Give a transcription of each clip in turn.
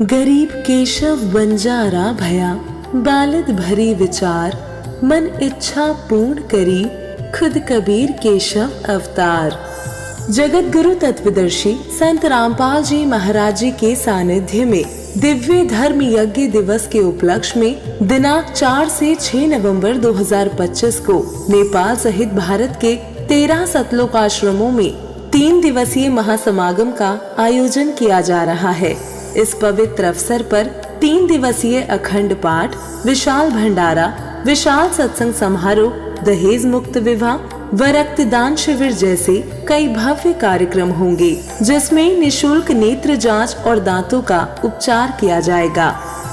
गरीब केशव बंजारा भया, बालद भरी विचार, मन इच्छा पूर्ण करी, खुद कबीर केशव अवतार। जगत गुरु तत्वदर्शी संत रामपाल जी महाराज जी के सानिध्य में दिव्य धर्म यज्ञ दिवस के उपलक्ष्य में दिनांक 4 से 6 नवंबर 2025 को नेपाल सहित भारत के 13 सतलोक आश्रमों में 3 दिवसीय महासमागम का आयोजन किया जा रहा है। इस पवित्र अवसर पर 3 दिवसीय अखंड पाठ, विशाल भंडारा, विशाल सत्संग समारोह, दहेज मुक्त विवाह व रक्तदान शिविर जैसे कई भव्य कार्यक्रम होंगे, जिसमें निशुल्क नेत्र जांच और दांतों का उपचार किया जाएगा।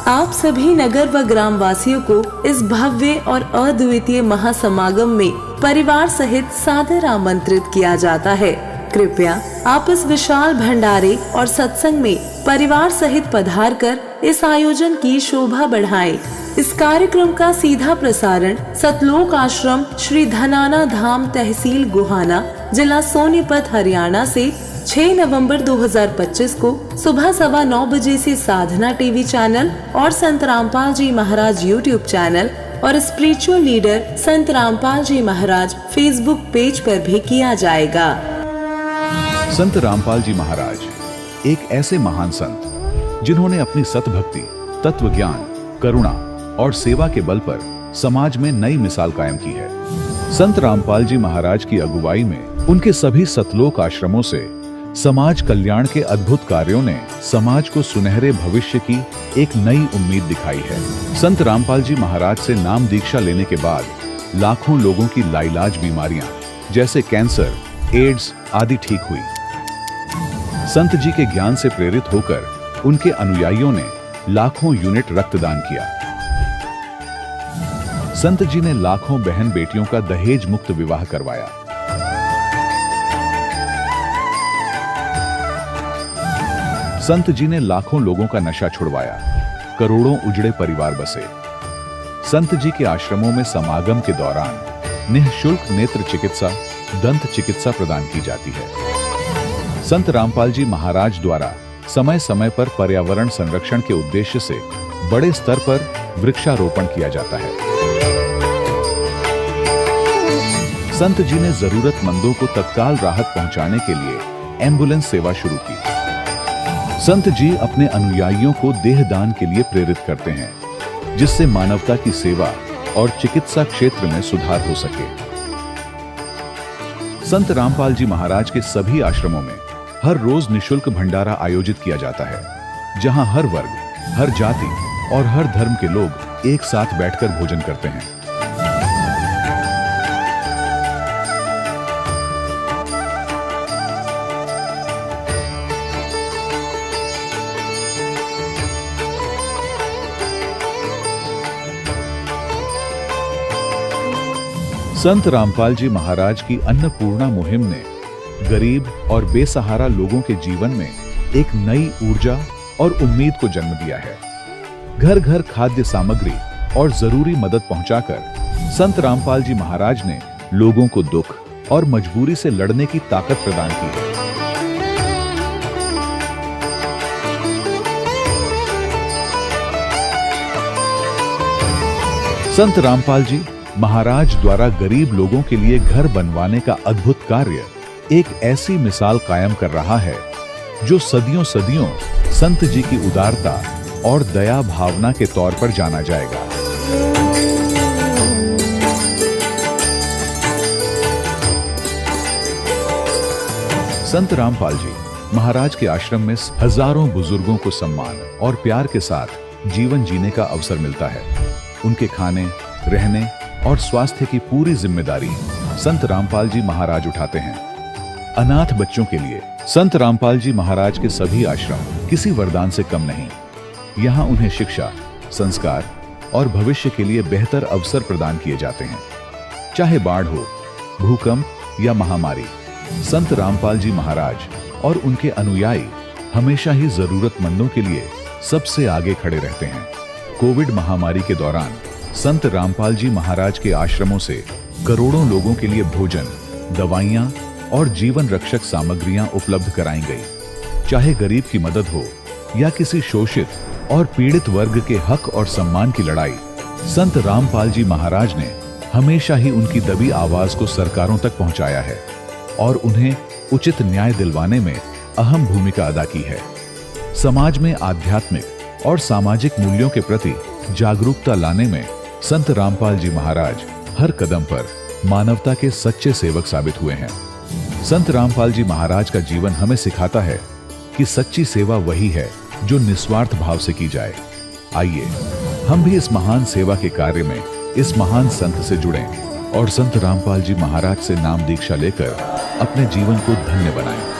आप सभी नगर व ग्राम वासियों को इस भव्य और अद्वितीय महासमागम में परिवार सहित सादर आमंत्रित किया जाता है। कृपया आप इस विशाल भंडारे और सत्संग में परिवार सहित पधार कर इस आयोजन की शोभा बढ़ाएं। इस कार्यक्रम का सीधा प्रसारण सतलोक आश्रम श्री धनाना धाम तहसील गुहाना जिला सोनीपत हरियाणा से 6 नवंबर 2025 को सुबह 9:15 बजे से साधना टीवी चैनल और संत रामपाल जी महाराज यूट्यूब चैनल और स्पिरिचुअल लीडर संत रामपाल जी महाराज फेसबुक पेज पर भी किया जाएगा। संत रामपाल जी महाराज एक ऐसे महान संत जिन्होंने अपनी सतभक्ति, तत्व ज्ञान, करुणा और सेवा के बल पर समाज में नई मिसाल कायम की है। संत रामपाल जी महाराज की अगुवाई में उनके सभी सतलोक आश्रमों से समाज कल्याण के अद्भुत कार्यों ने समाज को सुनहरे भविष्य की एक नई उम्मीद दिखाई है। संत रामपाल जी महाराज से नाम दीक्षा लेने के बाद लाखों लोगों की लाइलाज बीमारियां जैसे कैंसर, एड्स आदि ठीक हुई। संत जी के ज्ञान से प्रेरित होकर उनके अनुयायियों ने लाखों यूनिट रक्तदान किया। संत जी ने लाखों बहन बेटियों का दहेज मुक्त विवाह करवाया। संत जी ने लाखों लोगों का नशा छुड़वाया, करोड़ों उजड़े परिवार बसे। संत जी के आश्रमों में समागम के दौरान निःशुल्क नेत्र चिकित्सा, दंत चिकित्सा प्रदान की जाती है। संत रामपाल जी महाराज द्वारा समय समय पर पर्यावरण संरक्षण के उद्देश्य से बड़े स्तर पर वृक्षारोपण किया जाता है। संत जी ने जरूरतमंदों को तत्काल राहत पहुंचाने के लिए एम्बुलेंस सेवा शुरू की। संत जी अपने अनुयायियों को देहदान के लिए प्रेरित करते हैं, जिससे मानवता की सेवा और चिकित्सा क्षेत्र में सुधार हो सके। संत रामपाल जी महाराज के सभी आश्रमों में हर रोज निशुल्क भंडारा आयोजित किया जाता है, जहां हर वर्ग, हर जाति और हर धर्म के लोग एक साथ बैठकर भोजन करते हैं। संत रामपाल जी महाराज की अन्नपूर्णा मुहिम ने गरीब और बेसहारा लोगों के जीवन में एक नई ऊर्जा और उम्मीद को जन्म दिया है। घर घर खाद्य सामग्री और जरूरी मदद पहुंचाकर संत रामपाल जी महाराज ने लोगों को दुख और मजबूरी से लड़ने की ताकत प्रदान की है। संत रामपाल जी महाराज द्वारा गरीब लोगों के लिए घर बनवाने का अद्भुत कार्य एक ऐसी मिसाल कायम कर रहा है जो सदियों सदियों संत जी की उदारता और दया भावना के तौर पर जाना जाएगा। संत रामपाल जी महाराज के आश्रम में हजारों बुजुर्गों को सम्मान और प्यार के साथ जीवन जीने का अवसर मिलता है। उनके खाने, रहने और स्वास्थ्य की पूरी जिम्मेदारी संत रामपाल जी महाराज उठाते हैं। अनाथ बच्चों के लिए संत रामपाल जी महाराज के सभी आश्रम किसी वरदान से कम नहीं। यहाँ उन्हें शिक्षा, संस्कार और भविष्य के लिए बेहतर अवसर प्रदान किए जाते हैं। चाहे बाढ़ हो, भूकंप या महामारी, संत रामपाल जी महाराज और उनके अनुयायी हमेशा ही जरूरतमंदों के लिए सबसे आगे खड़े रहते हैं। कोविड महामारी के दौरान संत रामपाल जी महाराज के आश्रमों से करोड़ों लोगों के लिए भोजन, दवाइयां और जीवन रक्षक सामग्रियां उपलब्ध कराई गई। चाहे गरीब की मदद हो या किसी शोषित और पीड़ित वर्ग के हक और सम्मान की लड़ाई संत रामपाल जी महाराज ने हमेशा ही उनकी दबी आवाज को सरकारों तक पहुंचाया है और उन्हें उचित न्याय दिलवाने में अहम भूमिका अदा की है। समाज में आध्यात्मिक और सामाजिक मूल्यों के प्रति जागरूकता लाने में संत रामपाल जी महाराज हर कदम पर मानवता के सच्चे सेवक साबित हुए हैं। संत रामपाल जी महाराज का जीवन हमें सिखाता है कि सच्ची सेवा वही है जो निस्वार्थ भाव से की जाए। आइए हम भी इस महान सेवा के कार्य में इस महान संत से जुड़ें और संत रामपाल जी महाराज से नाम दीक्षा लेकर अपने जीवन को धन्य बनाएं।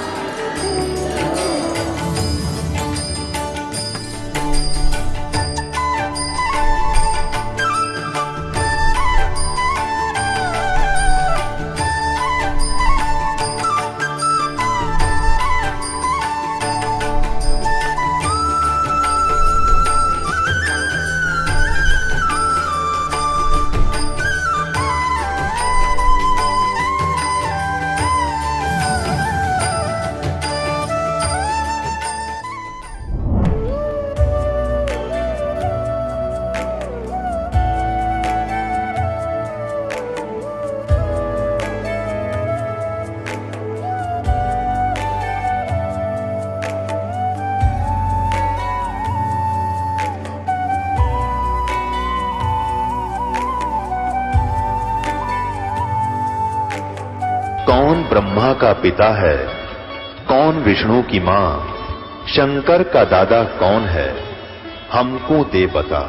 कौन ब्रह्मा का पिता है, कौन विष्णु की मां, शंकर का दादा कौन है, हमको दे बता।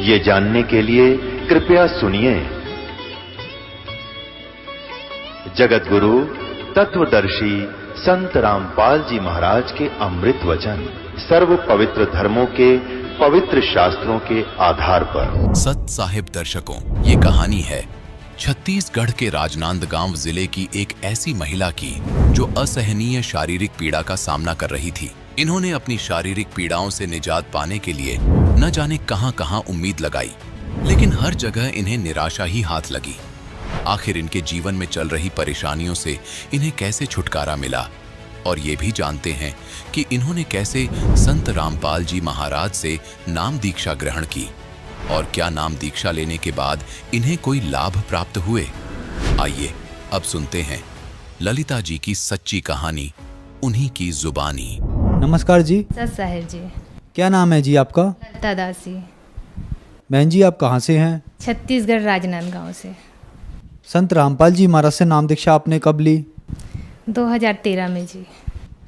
ये जानने के लिए कृपया सुनिए। जगत गुरु तत्वदर्शी संत रामपाल जी महाराज के अमृत वचन सर्व पवित्र धर्मों के पवित्र शास्त्रों के आधार पर। सत साहिब दर्शकों, ये कहानी है छत्तीसगढ़ के राजनांदगांव जिले की एक ऐसी महिला की जो असहनीय शारीरिक पीड़ा का सामना कर रही थी। इन्होंने अपनी शारीरिक पीड़ाओं से निजात पाने के लिए न जाने कहां-कहां उम्मीद लगाई, लेकिन हर जगह इन्हें निराशा ही हाथ लगी। आखिर इनके जीवन में चल रही परेशानियों से इन्हें कैसे छुटकारा मिला, और ये भी जानते हैं कि इन्होंने कैसे संत रामपाल जी महाराज से नाम दीक्षा ग्रहण की और क्या नाम दीक्षा लेने के बाद इन्हें कोई लाभ प्राप्त हुए। आइए अब सुनते हैं ललिता जी की सच्ची कहानी, उन्हीं की जुबानी। नमस्कार जी। सत साहिब जी। क्या नाम है जी आपका? ललिता दासी। बहन जी, आप कहाँ से हैं? छत्तीसगढ़ राजनांदगांव से। संत रामपाल जी महाराज से नाम दीक्षा आपने कब ली? 2013 में जी।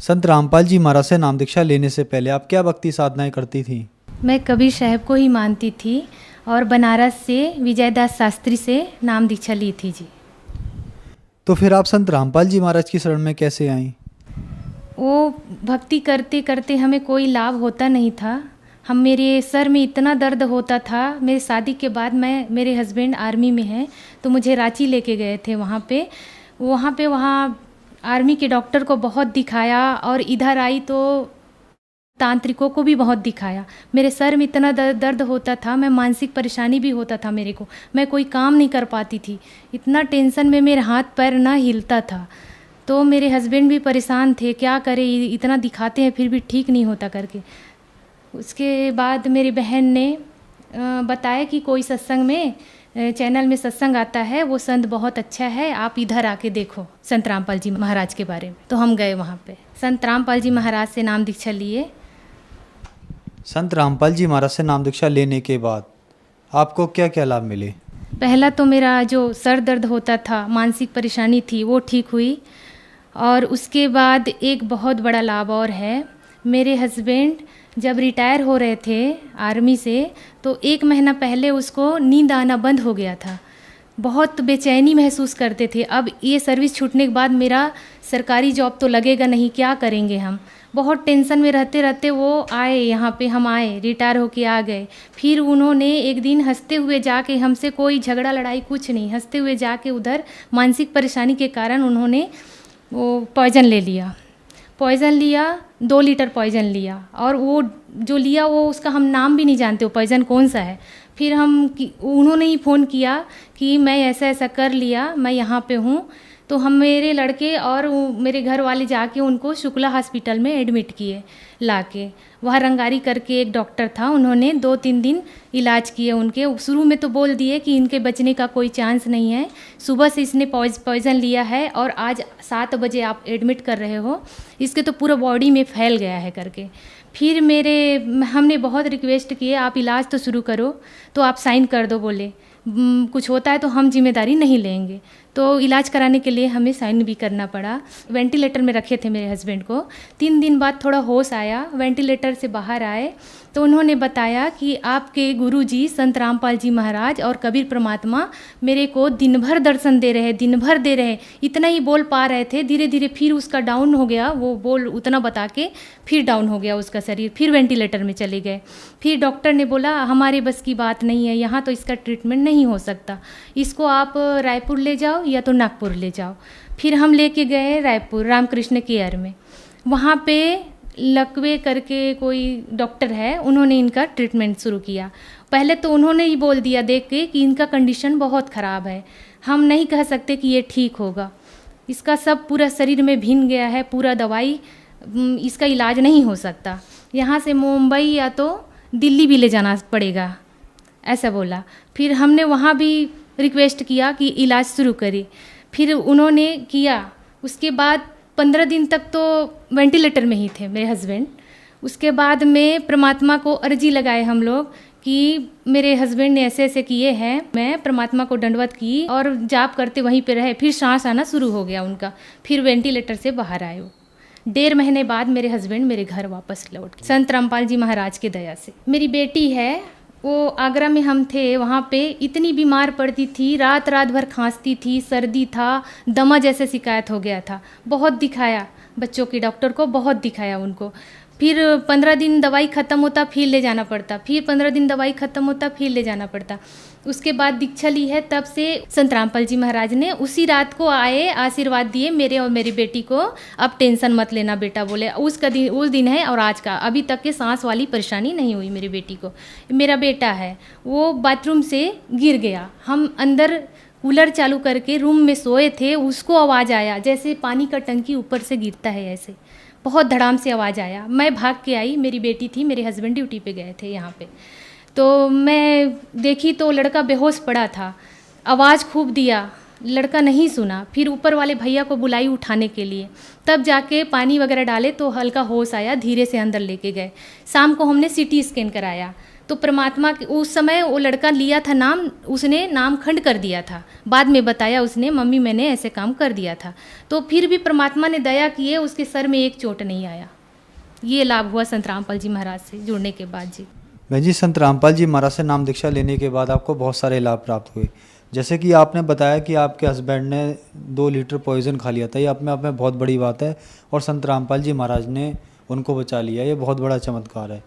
संत रामपाल जी महाराज से नाम दीक्षा लेने से पहले आप क्या भक्ति साधनाएं करती थी? मैं कबीर साहब को ही मानती थी और बनारस से विजयदास शास्त्री से नाम दीक्षा ली थी जी। तो फिर आप संत रामपाल जी महाराज की शरण में कैसे आईं? वो भक्ति करते करते हमें कोई लाभ होता नहीं था। मेरे सर में इतना दर्द होता था। मेरे शादी के बाद मेरे हस्बैंड आर्मी में हैं, तो मुझे रांची लेके गए थे। वहाँ आर्मी के डॉक्टर को बहुत दिखाया और इधर आई तो तांत्रिकों को भी बहुत दिखाया। मेरे सर में इतना दर्द होता था, मैं मानसिक परेशानी भी होता था मेरे को। मैं कोई काम नहीं कर पाती थी, इतना टेंशन में मेरे हाथ पैर ना हिलता था। तो मेरे हस्बैंड भी परेशान थे, क्या करें, इतना दिखाते हैं फिर भी ठीक नहीं होता करके। उसके बाद मेरी बहन ने बताया कि कोई सत्संग में चैनल में सत्संग आता है, वो संत बहुत अच्छा है, आप इधर आके देखो संत रामपाल जी महाराज के बारे में। तो हम गए वहाँ पे, संत रामपाल जी महाराज से नाम दीक्षा लिए। संत रामपाल जी महाराज से नाम दीक्षा लेने के बाद आपको क्या क्या लाभ मिले? पहला तो मेरा जो सर दर्द होता था, मानसिक परेशानी थी, वो ठीक हुई। और उसके बाद एक बहुत बड़ा लाभ और है, मेरे हस्बैंड जब रिटायर हो रहे थे आर्मी से, तो 1 महीना पहले उसको नींद आना बंद हो गया था। बहुत बेचैनी महसूस करते थे। अब ये सर्विस छूटने के बाद मेरा सरकारी जॉब तो लगेगा नहीं, क्या करेंगे हम। बहुत टेंशन में रहते रहते वो आए यहाँ पे, हम आए, रिटायर होके आ गए। फिर उन्होंने एक दिन हंसते हुए जाके, हमसे कोई झगड़ा लड़ाई कुछ नहीं, हंसते हुए जाके उधर मानसिक परेशानी के कारण उन्होंने वो पॉइज़न ले लिया। 2 लीटर पॉइज़न लिया, और वो जो लिया वो उसका हम नाम भी नहीं जानते, वो पॉइज़न कौन सा है। फिर उन्होंने ही फ़ोन किया कि मैं ऐसा ऐसा कर लिया, मैं यहाँ पे हूँ। तो हम मेरे लड़के और मेरे घर वाले जाके उनको शुक्ला हॉस्पिटल में एडमिट किए लाके। वहाँ रंगारी करके एक डॉक्टर था, उन्होंने 2-3 दिन इलाज किए उनके। शुरू में तो बोल दिए कि इनके बचने का कोई चांस नहीं है, सुबह से इसने पॉइज़न लिया है और आज 7 बजे आप एडमिट कर रहे हो, इसके तो पूरा बॉडी में फैल गया है करके। फिर हमने बहुत रिक्वेस्ट किए, आप इलाज तो शुरू करो, तो आप साइन कर दो बोले, कुछ होता है तो हम जिम्मेदारी नहीं लेंगे। तो इलाज कराने के लिए हमें साइन भी करना पड़ा। वेंटिलेटर में रखे थे मेरे हस्बैंड को। 3 दिन बाद थोड़ा होश आया, वेंटिलेटर से बाहर आए तो उन्होंने बताया कि आपके गुरुजी संत रामपाल जी महाराज और कबीर परमात्मा मेरे को दिन भर दर्शन दे रहे, दिन भर दे रहे। इतना ही बोल पा रहे थे, धीरे धीरे फिर उसका डाउन हो गया, वो बोल उतना बता के फिर डाउन हो गया उसका शरीर, फिर वेंटिलेटर में चले गए। फिर डॉक्टर ने बोला हमारे बस की बात नहीं है, यहाँ तो इसका ट्रीटमेंट नहीं हो सकता, इसको आप रायपुर ले जाओ या तो नागपुर ले जाओ। फिर हम लेके गए रायपुर रामकृष्ण केयर में। वहाँ पे लकवे करके कोई डॉक्टर है, उन्होंने इनका ट्रीटमेंट शुरू किया। पहले तो उन्होंने ही बोल दिया देख के कि इनका कंडीशन बहुत ख़राब है, हम नहीं कह सकते कि ये ठीक होगा, इसका सब पूरा शरीर में भिन गया है, पूरा दवाई इसका इलाज नहीं हो सकता, यहाँ से मुंबई या तो दिल्ली भी ले जाना पड़ेगा, ऐसा बोला। फिर हमने वहाँ भी रिक्वेस्ट किया कि इलाज शुरू करें, फिर उन्होंने किया। उसके बाद 15 दिन तक तो वेंटिलेटर में ही थे मेरे हस्बैंड। उसके बाद में परमात्मा को अर्जी लगाए हम लोग कि मेरे हस्बैंड ने ऐसे ऐसे किए हैं। मैं परमात्मा को दंडवत की और जाप करते वहीं पे रहे। फिर सांस आना शुरू हो गया उनका, फिर वेंटिलेटर से बाहर आए। 1.5 महीने बाद मेरे हस्बैंड मेरे घर वापस लौट गए, संत रामपाल जी महाराज की दया से। मेरी बेटी है, वो आगरा में हम थे, वहाँ पे इतनी बीमार पड़ती थी, रात रात भर खांसती थी, सर्दी था, दमा जैसे शिकायत हो गया था। बहुत दिखाया बच्चों के डॉक्टर को, बहुत दिखाया उनको। फिर 15 दिन दवाई ख़त्म होता फिर ले जाना पड़ता, फिर 15 दिन दवाई ख़त्म होता फिर ले जाना पड़ता। उसके बाद दीक्षा ली है, तब से संत रामपाल जी महाराज ने उसी रात को आए, आशीर्वाद दिए मेरे और मेरी बेटी को। अब टेंशन मत लेना बेटा, बोले उस दिन है और आज का, अभी तक के सांस वाली परेशानी नहीं हुई मेरी बेटी को। मेरा बेटा है, वो बाथरूम से गिर गया, हम अंदर कूलर चालू करके रूम में सोए थे, उसको आवाज़ आया जैसे पानी का टंकी ऊपर से गिरता है, ऐसे बहुत धड़ाम से आवाज़ आया। मैं भाग के आई, मेरी बेटी थी, मेरे हस्बैंड ड्यूटी पे गए थे यहाँ पे। तो मैं देखी तो लड़का बेहोश पड़ा था, आवाज़ खूब दिया, लड़का नहीं सुना। फिर ऊपर वाले भैया को बुलाई उठाने के लिए, तब जाके पानी वगैरह डाले तो हल्का होश आया, धीरे से अंदर लेके गए। शाम को हमने CT स्कैन कराया तो परमात्मा के उस समय वो लड़का लिया था नाम, उसने नाम खंड कर दिया था। बाद में बताया उसने, मम्मी मैंने ऐसे काम कर दिया था। तो फिर भी परमात्मा ने दया किए, उसके सर में एक चोट नहीं आया। ये लाभ हुआ संत रामपाल जी महाराज से जुड़ने के बाद। जी बहन जी, संत रामपाल जी महाराज से नाम दीक्षा लेने के बाद आपको बहुत सारे लाभ प्राप्त हुए। जैसे कि आपने बताया कि आपके हस्बैंड ने 2 लीटर पॉइजन खा लिया था, ये अपने आप में बहुत बड़ी बात है, और संत रामपाल जी महाराज ने उनको बचा लिया, ये बहुत बड़ा चमत्कार है।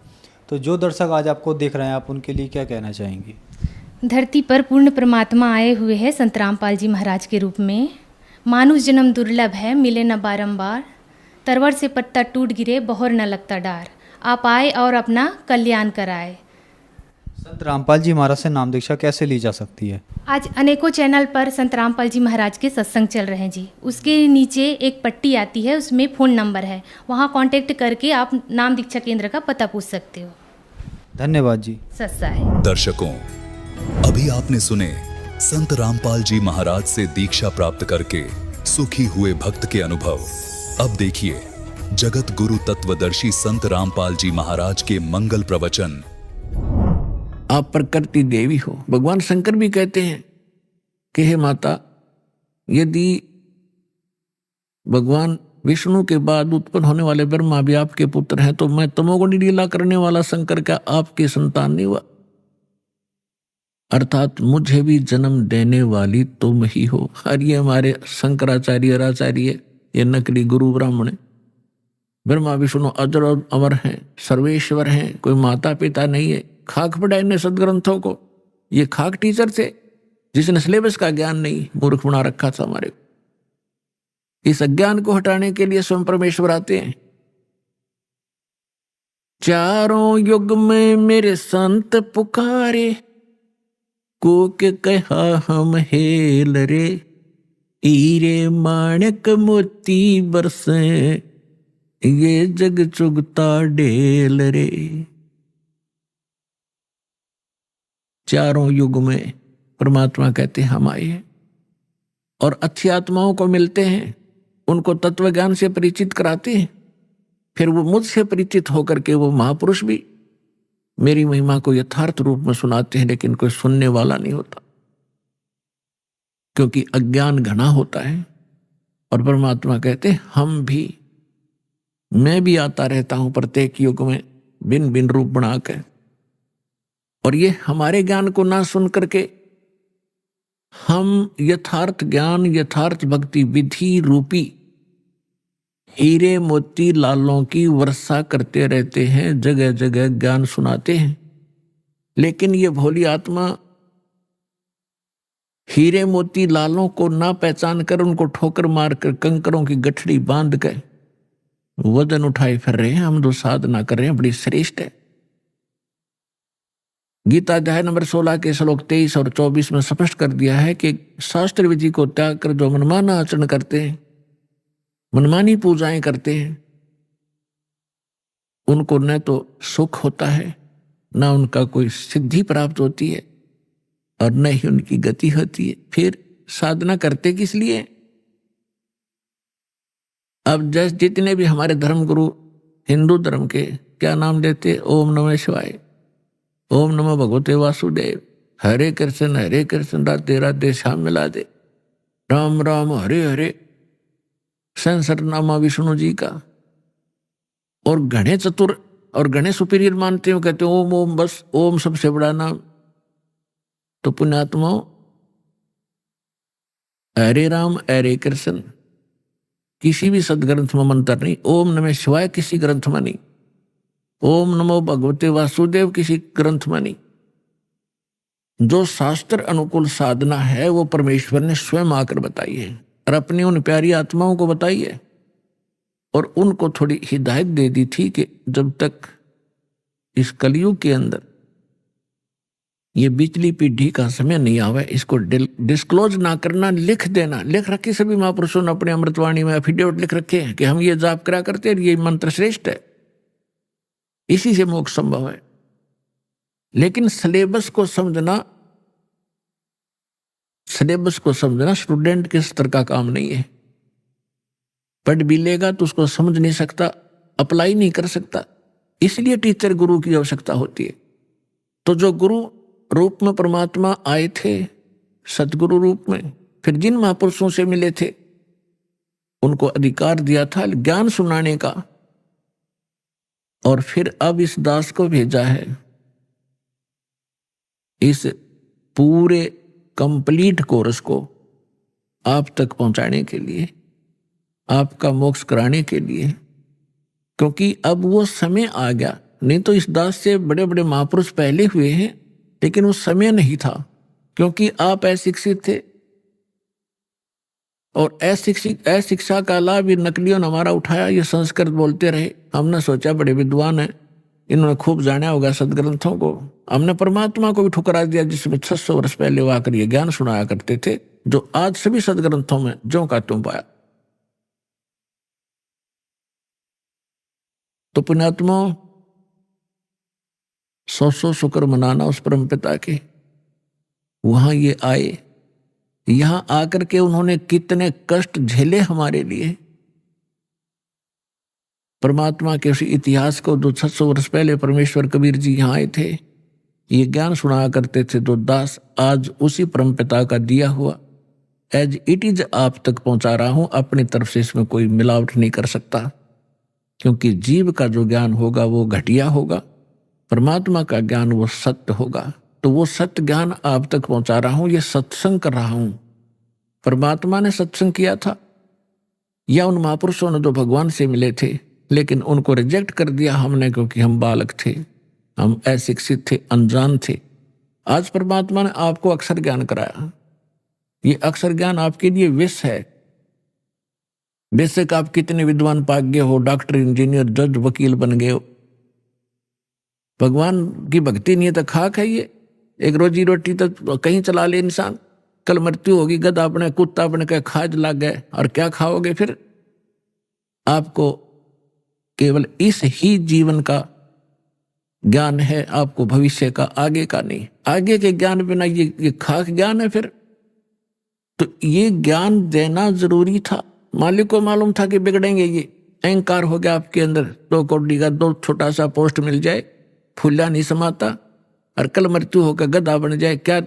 तो जो दर्शक आज आपको देख रहे हैं, आप उनके लिए क्या कहना चाहेंगी? धरती पर पूर्ण परमात्मा आए हुए हैं संत रामपाल जी महाराज के रूप में। मानुष जन्म दुर्लभ है, मिले न बारंबार, तरवर से पत्ता टूट गिरे, बहोर न लगता डार, आप आए और अपना कल्याण कराए। संत रामपाल जी महाराज से नाम दीक्षा कैसे ली जा सकती है? आज अनेकों चैनल पर संत रामपाल जी महाराज के सत्संग चल रहे हैं जी। उसके नीचे एक पट्टी आती है, उसमें फ़ोन नंबर है, वहाँ कांटेक्ट करके आप नाम दीक्षा केंद्र का पता पूछ सकते हो। धन्यवाद जी। सच्चा है। दर्शकों, अभी आपने सुने संत रामपाल जी महाराज से दीक्षा प्राप्त करके सुखी हुए भक्त के अनुभव। अब देखिए जगत गुरु तत्वदर्शी संत रामपाल जी महाराज के मंगल प्रवचन। आप प्रकृति देवी हो। भगवान शंकर भी कहते हैं कि हे माता, यदि भगवान विष्णु के बाद उत्पन्न होने वाले ब्रह्मा भी आपके पुत्र हैं, तो मैं तमोगुणी लीला करने वाला शंकर क्या आपकी संतान नहीं हुआ? अर्थात मुझे भी जन्म देने वाली तुम ही हो। और ये हमारे शंकराचार्य आचार्य, ये नकली गुरु ब्राह्मण है। ब्रह्मा विष्णु अजर और अमर हैं, सर्वेश्वर हैं, कोई माता पिता नहीं है। खाक पढ़ाए ने सदग्रंथों को, ये खाक टीचर थे जिसने सिलेबस का ज्ञान नहीं, मूर्ख बना रखा था हमारे को। इस अज्ञान को हटाने के लिए स्वयं परमेश्वर आते हैं। चारों युग में मेरे संत पुकारे, को के कहा हम हेल रे, हीरे माणक मोती बरसे ये जग चुगता ढेल रे। चारों युग में परमात्मा कहते हम आए हैं और अच्छी आत्माओं को मिलते हैं, उनको तत्व ज्ञान से परिचित कराते हैं, फिर वो मुझसे परिचित होकर के वो महापुरुष भी मेरी महिमा को यथार्थ रूप में सुनाते हैं, लेकिन कोई सुनने वाला नहीं होता, क्योंकि अज्ञान घना होता है। और परमात्मा कहते हैं हम भी, मैं भी आता रहता हूं प्रत्येक युग में भिन्न भिन्न रूप बनाकर, और ये हमारे ज्ञान को ना सुन करके हम यथार्थ ज्ञान यथार्थ भक्ति विधि रूपी हीरे मोती लालों की वर्षा करते रहते हैं, जगह जगह ज्ञान सुनाते हैं, लेकिन ये भोली आत्मा हीरे मोती लालों को ना पहचान कर उनको ठोकर मारकर कंकरों की गठड़ी बांध कर वजन उठाए फिर रहे हैं। हम जो साधना कर रहे हैं बड़ी श्रेष्ठ है। गीता अध्याय नंबर 16 के श्लोक 23 और 24 में स्पष्ट कर दिया है कि शास्त्र विधि को त्याग कर जो मनमाना आचरण करते हैं, मनमानी पूजाएं करते हैं, उनको न तो सुख होता है, न उनका कोई सिद्धि प्राप्त होती है, और न ही उनकी गति होती है। फिर साधना करते किस लिए? अब जैसे जितने भी हमारे धर्म गुरु हिंदू धर्म के क्या नाम लेते, ओम नमः शिवाय, ओम नमो भगवते वासुदेव, हरे कृष्ण राधे राधे श्याम मिला दे, राम राम हरे हरे, सहस्रनामा विष्णु जी का, और गणे चतुर और गणे सुपीरियर मानते हो, कहते ओम ओम, बस ओम सबसे बड़ा नाम। तो पुण्यात्माओं, हरे राम हरे कृष्ण किसी भी सदग्रंथ में मंत्र नहीं, ओम नमः शिवाय किसी ग्रंथ में नहीं, ओम नमो भगवते वासुदेव किसी ग्रंथ में नहीं। जो शास्त्र अनुकूल साधना है वो परमेश्वर ने स्वयं आकर बताई है और अपनी उन प्यारी आत्माओं को बताई है, और उनको थोड़ी हिदायत दे दी थी कि जब तक इस कलयुग के अंदर ये बिचली पीढ़ी का समय नहीं आवे, इसको डिस्क्लोज ना करना, लिख देना। लिख रखे सभी महापुरुषों ने अपने अमृतवाणी में एफिडेविट लिख रखे हैं कि हम ये जाप करा करते हैं, ये मंत्र श्रेष्ठ है, इसी से मोक्ष संभव है। लेकिन सिलेबस को समझना स्टूडेंट के स्तर का काम नहीं है। पढ़ भी लेगा तो उसको समझ नहीं सकता, अप्लाई नहीं कर सकता, इसलिए टीचर गुरु की आवश्यकता होती है। तो जो गुरु रूप में परमात्मा आए थे, सतगुरु रूप में, फिर जिन महापुरुषों से मिले थे, उनको अधिकार दिया था ज्ञान सुनाने का, और फिर अब इस दास को भेजा है इस पूरे कंप्लीट कोर्स को आप तक पहुंचाने के लिए, आपका मोक्ष कराने के लिए, क्योंकि अब वो समय आ गया। नहीं तो इस दास से बड़े बड़े महापुरुष पहले हुए हैं, लेकिन उस समय नहीं था, क्योंकि आप अशिक्षित थे, और अशिक्षा का लाभ ये नकलियों ने हमारा उठाया। ये संस्कृत बोलते रहे, हमने सोचा बड़े विद्वान हैं, इन्होंने खूब जाना होगा सदग्रंथों को। हमने परमात्मा को भी ठुकरा दिया, जिसमें 600 वर्ष पहले वो आकर ये ज्ञान सुनाया करते थे, जो आज सभी सदग्रंथों में ज्यों का त्यों पाया। तो पुण्यात्मा, 100 शुक्र मनाना उस परम पिता के। वहां ये आए, यहां आकर के उन्होंने कितने कष्ट झेले हमारे लिए। परमात्मा के उसी इतिहास को जो 600 वर्ष पहले परमेश्वर कबीर जी यहां आए थे, ये ज्ञान सुनाया करते थे, जो दास आज उसी परम पिता का दिया हुआ एज इट इज आप तक पहुंचा रहा हूं। अपनी तरफ से इसमें कोई मिलावट नहीं कर सकता, क्योंकि जीव का जो ज्ञान होगा वो घटिया होगा, परमात्मा का ज्ञान वो सत्य होगा। तो वो सत्य ज्ञान आप तक पहुंचा रहा हूं, ये सत्संग कर रहा हूं। परमात्मा ने सत्संग किया था, या उन महापुरुषों ने जो भगवान से मिले थे, लेकिन उनको रिजेक्ट कर दिया हमने, क्योंकि हम बालक थे, हम अशिक्षित थे, अनजान थे। आज परमात्मा ने आपको अक्षर ज्ञान कराया। ये अक्षर ज्ञान आपके लिए विष है। बेशक आप कितने विद्वान पाग्य हो, डॉक्टर, इंजीनियर, जज, वकील बन गए हो, भगवान की भक्ति नहीं है तो खाक है। ये एक रोजी रोटी तो कहीं चला ले इंसान, कल मृत्यु होगी, गधा अपने कुत्ता अपने के खाज लग गए, और क्या खाओगे फिर? आपको केवल इस ही जीवन का ज्ञान है, आपको भविष्य का, आगे का नहीं। आगे के ज्ञान बिना ये खाक ज्ञान है फिर। तो ये ज्ञान देना जरूरी था। मालिक को मालूम था कि बिगड़ेंगे, ये अहंकार हो गया आपके अंदर। 2 कौड़ी का 2 छोटा सा पोस्ट मिल जाए, फूला नहीं समाता, और कल मृत्यु होकर गधा बन जाए, क्या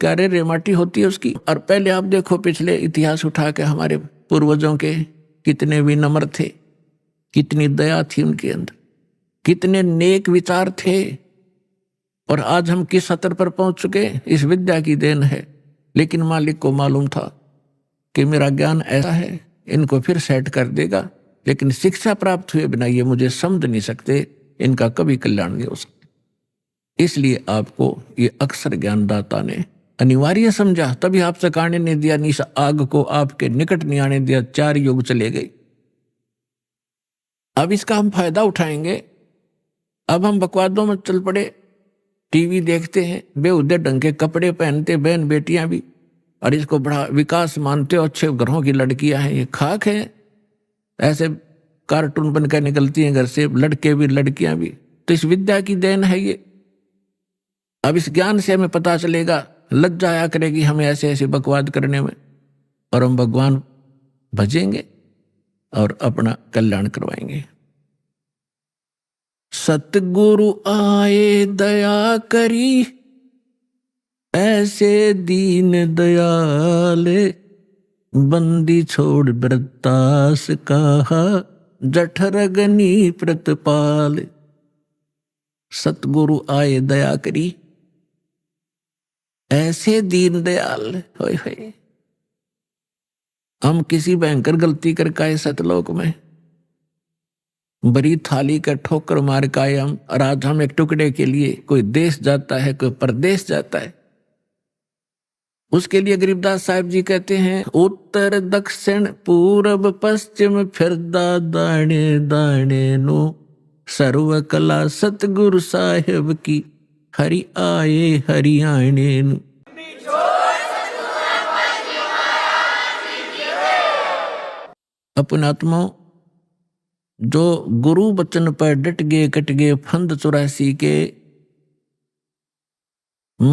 क्या रे माटी होती है उसकी। और पहले आप देखो पिछले इतिहास उठा के, हमारे पूर्वजों के कितने विनम्र थे, कितनी दया थी उनके अंदर, कितने नेक विचार थे। और आज हम किस स्तर पर पहुंच चुके, इस विद्या की देन है। लेकिन मालिक को मालूम था कि मेरा ज्ञान ऐसा है, इनको फिर सेट कर देगा, लेकिन शिक्षा प्राप्त हुए बिना ये मुझे समझ नहीं सकते, इनका कभी कल्याण नहीं हो सकता। इसलिए आपको ये अक्सर ज्ञानदाता ने अनिवार्य समझा, तभी आपसे काटने नहीं दिया, निश आग को आपके निकट नहीं आने दिया, 4 युग चले गए। अब इसका हम फायदा उठाएंगे। अब हम बकवादों में चल पड़े, टीवी देखते हैं, बेहुदे ढंग के कपड़े पहनते बहन बेटियां भी, और इसको बड़ा विकास मानते हो, अच्छे घरों की लड़कियां हैं, ये खाक है। ऐसे कार्टून बनकर निकलती हैं घर से, लड़के भी लड़कियां भी। तो इस विद्या की देन है ये। अब इस ज्ञान से हमें पता चलेगा, लज्जा आया करेगी हमें ऐसे ऐसे बकवाद करने में, और हम भगवान भजेंगे और अपना कल्याण करवाएंगे। सतगुरु आए दया करी, ऐसे दीन दयाल, बंदी छोड़ व्रतास कहा, जठरगनी प्रतिपाल। सतगुरु आए दया करी, ऐसे दीन दयाल। होय होय, हम किसी भयंकर गलती करके आए सतलोक में, बड़ी थाली का ठोकर मार का आए हम, और आज हम एक टुकड़े के लिए कोई देश जाता है, कोई परदेश जाता है। उसके लिए गरीबदास साहिब जी कहते हैं, उत्तर दक्षिण पूरब पश्चिम फिरदा दाने दाने नो, सर्व कला सतगुरु साहिब की, हरि आए हरियाणे नु। अपन आत्माओं, जो गुरु बचन पर डट गए कट गए फंद 84 के,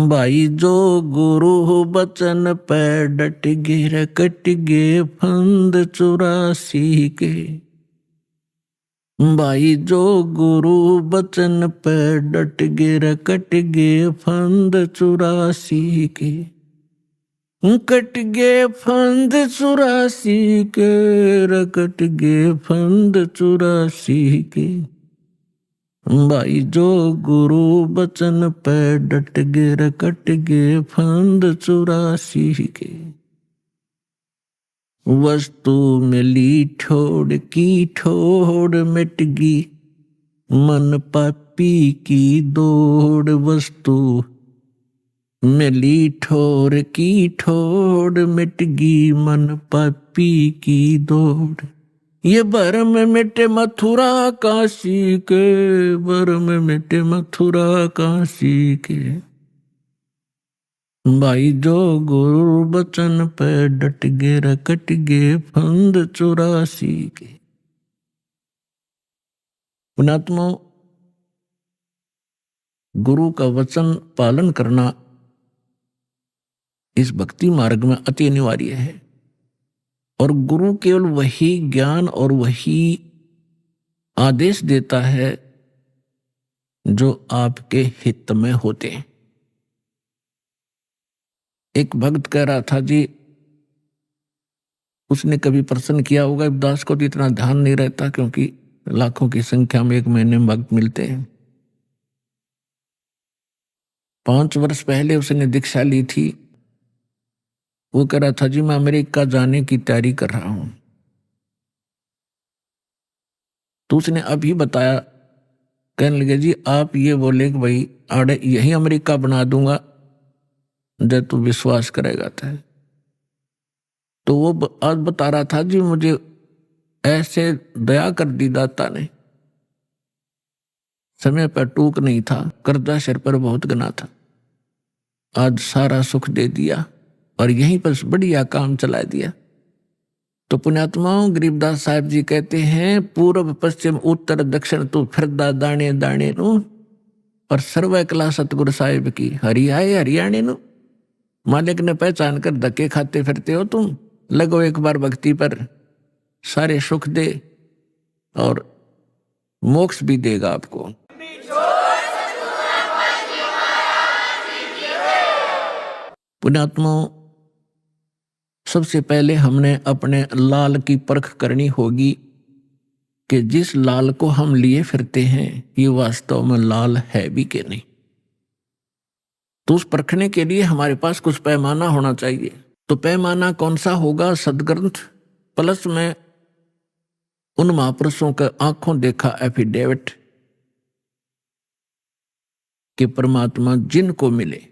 भाई जो गुरु बचन पर डट गए कट गए फंद 84 के, भाई जो गुरु बचन पर डट गए कट गए फंद 84 के, कट गए फंद 84 के, रकट गए फंद 84 के, भाई जो गुरु बचन पे डट गए रकट गए फंद 84 के। वस्तु मिली ठोड़ की ठोड़ मिट गई, मन पापी की दौड़। वस्तु मिली ठोर की ठोड़ मिट गई, मन पापी की दौड़। ये भरम मिटे मथुरा काशी के, भरम मिटे मथुरा काशी के, भाई जो गुरु बचन पे डट गे रकट गे फंद 84 के। पुणात्मा, गुरु का वचन पालन करना इस भक्ति मार्ग में अति अनिवार्य है। और गुरु केवल वही ज्ञान और वही आदेश देता है जो आपके हित में होते हैं। एक भक्त कह रहा था जी, उसने कभी प्रश्न किया होगा, दास को तो इतना ध्यान नहीं रहता क्योंकि लाखों की संख्या में एक महीने में भक्त मिलते हैं। 5 वर्ष पहले उसने दीक्षा ली थी। वो कह रहा था जी मैं अमेरिका जाने की तैयारी कर रहा हूं। तो उसने अभी बताया, कहने लगे जी आप ये बोले कि भाई आड़े यही अमेरिका बना दूंगा जब तू विश्वास करेगा। तो वो आज बता रहा था जी मुझे ऐसे दया कर दी दाता ने, समय पर टूक नहीं था, कर्जा सिर पर बहुत गना था, आज सारा सुख दे दिया और यहीं पर बढ़िया काम चला दिया। तो पुण्यात्माओं, गरीबदास साहब जी कहते हैं, पूर्व पश्चिम उत्तर दक्षिण तू फिरदा दाने दाने नू, और सर्व कला सतगुरु साहिब की हरियाए हरियाणे नू। मालिक ने पहचान कर धक्के खाते फिरते हो तुम, लगो एक बार भक्ति पर, सारे सुख दे और मोक्ष भी देगा आपको। पुण्यात्माओं, सबसे पहले हमने अपने लाल की परख करनी होगी कि जिस लाल को हम लिए फिरते हैं ये वास्तव में लाल है भी कि नहीं। तो उस परखने के लिए हमारे पास कुछ पैमाना होना चाहिए। तो पैमाना कौन सा होगा? सदग्रंथ प्लस में उन महापुरुषों का आंखों देखा एफिडेविट कि परमात्मा जिनको मिले।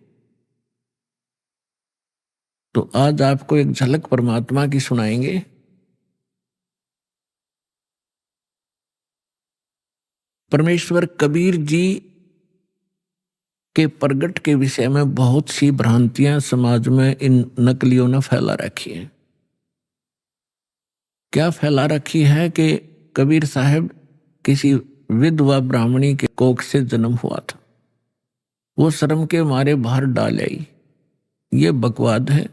तो आज आपको एक झलक परमात्मा की सुनाएंगे। परमेश्वर कबीर जी के प्रगट के विषय में बहुत सी भ्रांतियां समाज में इन नकलियों ने फैला रखी है। क्या फैला रखी है कि कबीर साहब किसी विधवा ब्राह्मणी के कोख से जन्म हुआ था, वो शर्म के मारे बाहर डाल आई। ये बकवाद है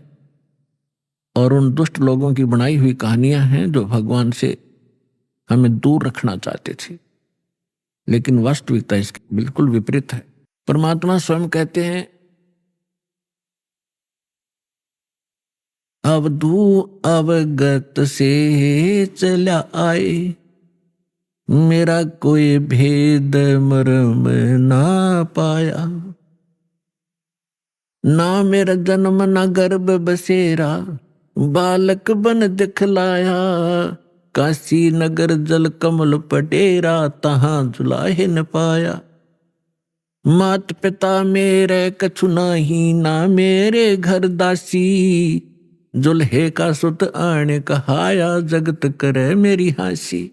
और उन दुष्ट लोगों की बनाई हुई कहानियां हैं जो भगवान से हमें दूर रखना चाहते थे, लेकिन वास्तविकता इसके बिल्कुल विपरीत है। परमात्मा स्वयं कहते हैं, अवधू अवगत से चला आए, मेरा कोई भेद मर्म ना पाया। ना मेरा जन्म ना गर्भ बसेरा, बालक बन दिखलाया। काशी नगर जल कमल पटेरा, तहां जुलाहे न पाया। मात पिता मेरे कछु नाही, ना मेरे घर दासी। जुल्हे का सुत आने कहाया, जगत करे मेरी हासी।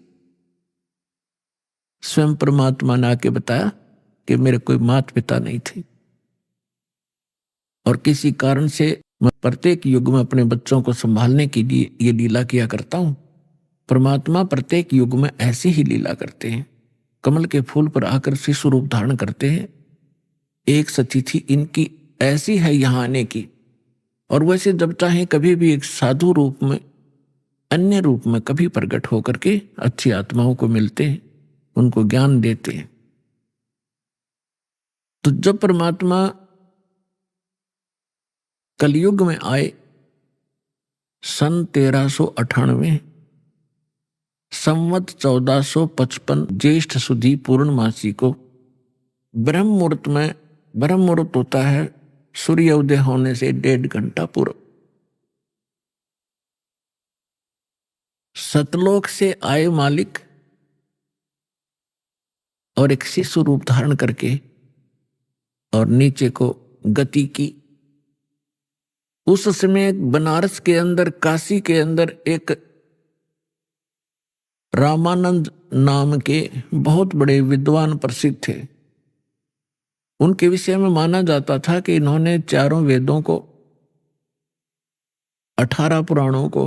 स्वयं परमात्मा ने आके बताया कि मेरे कोई मात पिता नहीं थे, और किसी कारण से मैं प्रत्येक युग में अपने बच्चों को संभालने के लिए ये लीला किया करता हूं। परमात्मा प्रत्येक युग में ऐसे ही लीला करते हैं, कमल के फूल पर आकर शिशु रूप धारण करते हैं। एक सतिथि इनकी ऐसी है यहाँ आने की, और वैसे जब चाहे कभी भी एक साधु रूप में, अन्य रूप में कभी प्रकट होकर के अच्छी आत्माओं को मिलते हैं, उनको ज्ञान देते हैं। तो जब परमात्मा कलयुग में आए सन 1398 संवत 1455 ज्येष्ठ सुदी पूर्णमासी को ब्रह्म मुहूर्त में, ब्रह्म मुहूर्त होता है सूर्य उदय होने से 1.5 घंटा पूर्व, सतलोक से आए मालिक और एक शिशु रूप धारण करके और नीचे को गति की। उस समय बनारस के अंदर, काशी के अंदर एक रामानंद नाम के बहुत बड़े विद्वान प्रसिद्ध थे। उनके विषय में माना जाता था कि इन्होंने 4 वेदों को, 18 पुराणों को,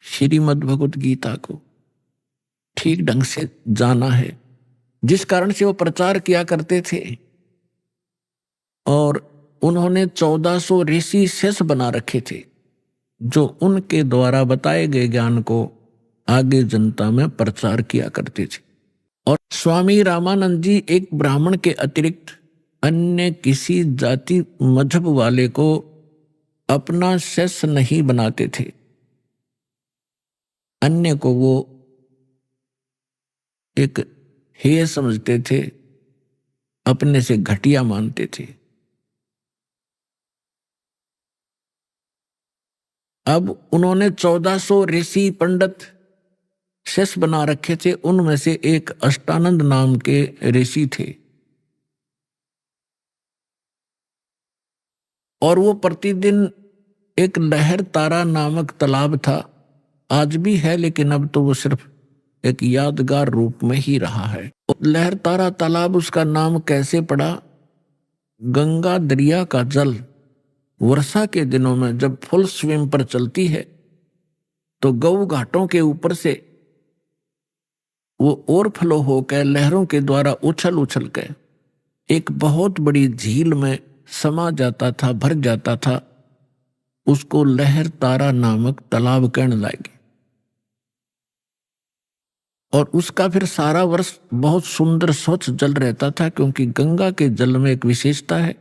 श्रीमद् भगवत गीता को ठीक ढंग से जाना है, जिस कारण से वो प्रचार किया करते थे। और उन्होंने 1400 ऋषि शेष बना रखे थे, जो उनके द्वारा बताए गए ज्ञान को आगे जनता में प्रचार किया करते थे। और स्वामी रामानंद जी एक ब्राह्मण के अतिरिक्त अन्य किसी जाति मजहब वाले को अपना शिष्य नहीं बनाते थे। अन्य को वो एक हेय समझते थे, अपने से घटिया मानते थे। अब उन्होंने 1400 ऋषि पंडित शिष्य बना रखे थे। उनमें से एक अष्टानंद नाम के ऋषि थे, और वो प्रतिदिन एक लहर तारा नामक तालाब था, आज भी है, लेकिन अब तो वो सिर्फ एक यादगार रूप में ही रहा है। लहर तारा तालाब उसका नाम कैसे पड़ा? गंगा दरिया का जल वर्षा के दिनों में जब फुल स्विम पर चलती है तो गऊ घाटों के ऊपर से वो ओवरफ्लो होकर लहरों के द्वारा उछल उछल के एक बहुत बड़ी झील में समा जाता था, भर जाता था। उसको लहर तारा नामक तालाब कहने लगे। और उसका फिर सारा वर्ष बहुत सुंदर स्वच्छ जल रहता था, क्योंकि गंगा के जल में एक विशेषता है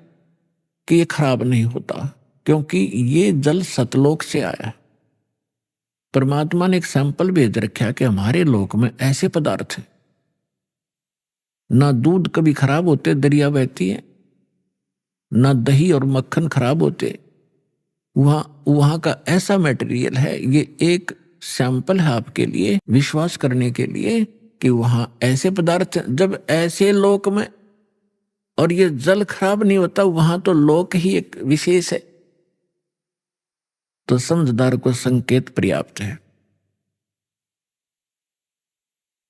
कि ये खराब नहीं होता, क्योंकि ये जल सतलोक से आया है। परमात्मा ने एक सैंपल भेज रखा कि हमारे लोक में ऐसे पदार्थ हैं, ना दूध कभी खराब होते, दरिया बहती है, ना दही और मक्खन खराब होते। वहां का ऐसा मटेरियल है। ये एक सैंपल है आपके लिए, विश्वास करने के लिए कि वहां ऐसे पदार्थ, जब ऐसे लोक में और ये जल खराब नहीं होता, वहां तो लोक ही एक विशेष है। तो समझदार को संकेत पर्याप्त है।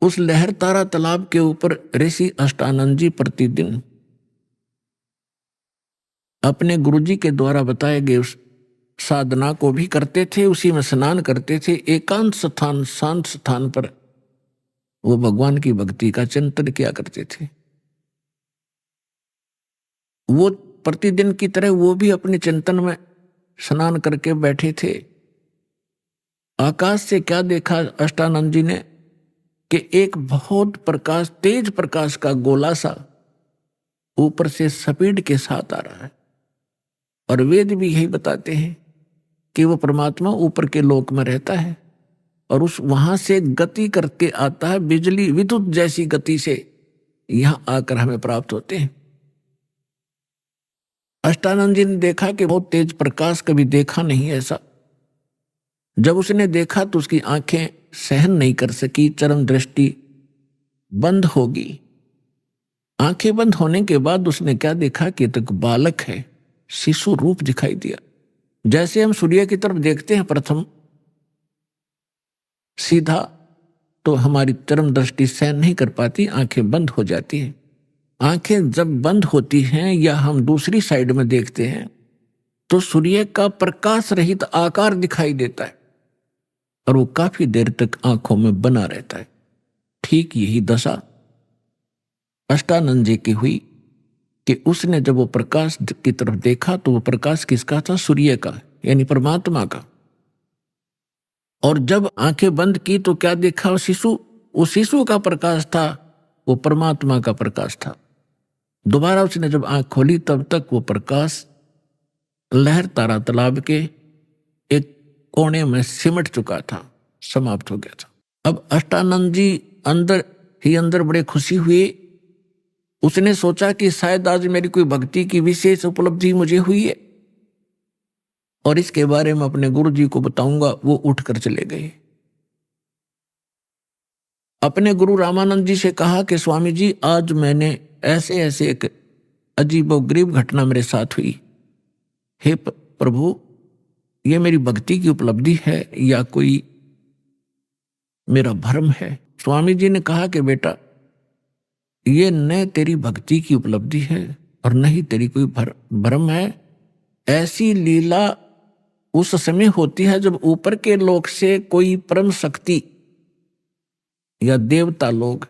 उस लहर तारा तालाब के ऊपर ऋषि अष्टानंद जी प्रतिदिन अपने गुरुजी के द्वारा बताए गए उस साधना को भी करते थे, उसी में स्नान करते थे। एकांत स्थान, शांत स्थान पर वो भगवान की भक्ति का चिंतन किया करते थे। वो प्रतिदिन की तरह वो भी अपने चिंतन में स्नान करके बैठे थे। आकाश से क्या देखा अष्टानंद जी ने कि एक बहुत प्रकाश, तेज प्रकाश का गोला सा ऊपर से स्पीड के साथ आ रहा है। और वेद भी यही बताते हैं कि वो परमात्मा ऊपर के लोक में रहता है और उस वहां से गति करके आता है, बिजली विद्युत जैसी गति से यहां आकर हमें प्राप्त होते हैं। अष्टानंद जी ने देखा कि बहुत तेज प्रकाश कभी देखा नहीं ऐसा। जब उसने देखा तो उसकी आंखें सहन नहीं कर सकी, चरम दृष्टि बंद होगी। आंखें बंद होने के बाद उसने क्या देखा कि एक बालक है, शिशु रूप दिखाई दिया। जैसे हम सूर्य की तरफ देखते हैं प्रथम सीधा, तो हमारी चरम दृष्टि सहन नहीं कर पाती, आंखें बंद हो जाती हैं। आंखें जब बंद होती हैं या हम दूसरी साइड में देखते हैं तो सूर्य का प्रकाश रहित आकार दिखाई देता है और वो काफी देर तक आंखों में बना रहता है। ठीक यही दशा अष्टानंद जी की हुई कि उसने जब वो प्रकाश की तरफ देखा तो वो प्रकाश किसका था? सूर्य का, यानी परमात्मा का। और जब आंखें बंद की तो क्या देखा? वो शिशु का प्रकाश था, वो परमात्मा का प्रकाश था। दोबारा उसने जब आंख खोली तब तक वो प्रकाश लहर तारा तालाब के एक कोने में सिमट चुका था, समाप्त हो गया था। अब अष्टानंद जी अंदर ही अंदर बड़े खुशी हुए। उसने सोचा कि शायद आज मेरी कोई भक्ति की विशेष उपलब्धि मुझे हुई है और इसके बारे में अपने गुरु जी को बताऊंगा। वो उठकर चले गए। अपने गुरु रामानंद जी से कहा कि स्वामी जी, आज मैंने ऐसे ऐसे एक अजीबोगरीब घटना मेरे साथ हुई। हे प्रभु, ये मेरी भक्ति की उपलब्धि है या कोई मेरा भ्रम है? स्वामी जी ने कहा कि बेटा, ये न तेरी भक्ति की उपलब्धि है और न ही तेरी कोई भ्रम है। ऐसी लीला उस समय होती है जब ऊपर के लोक से कोई परम शक्ति या देवता लोग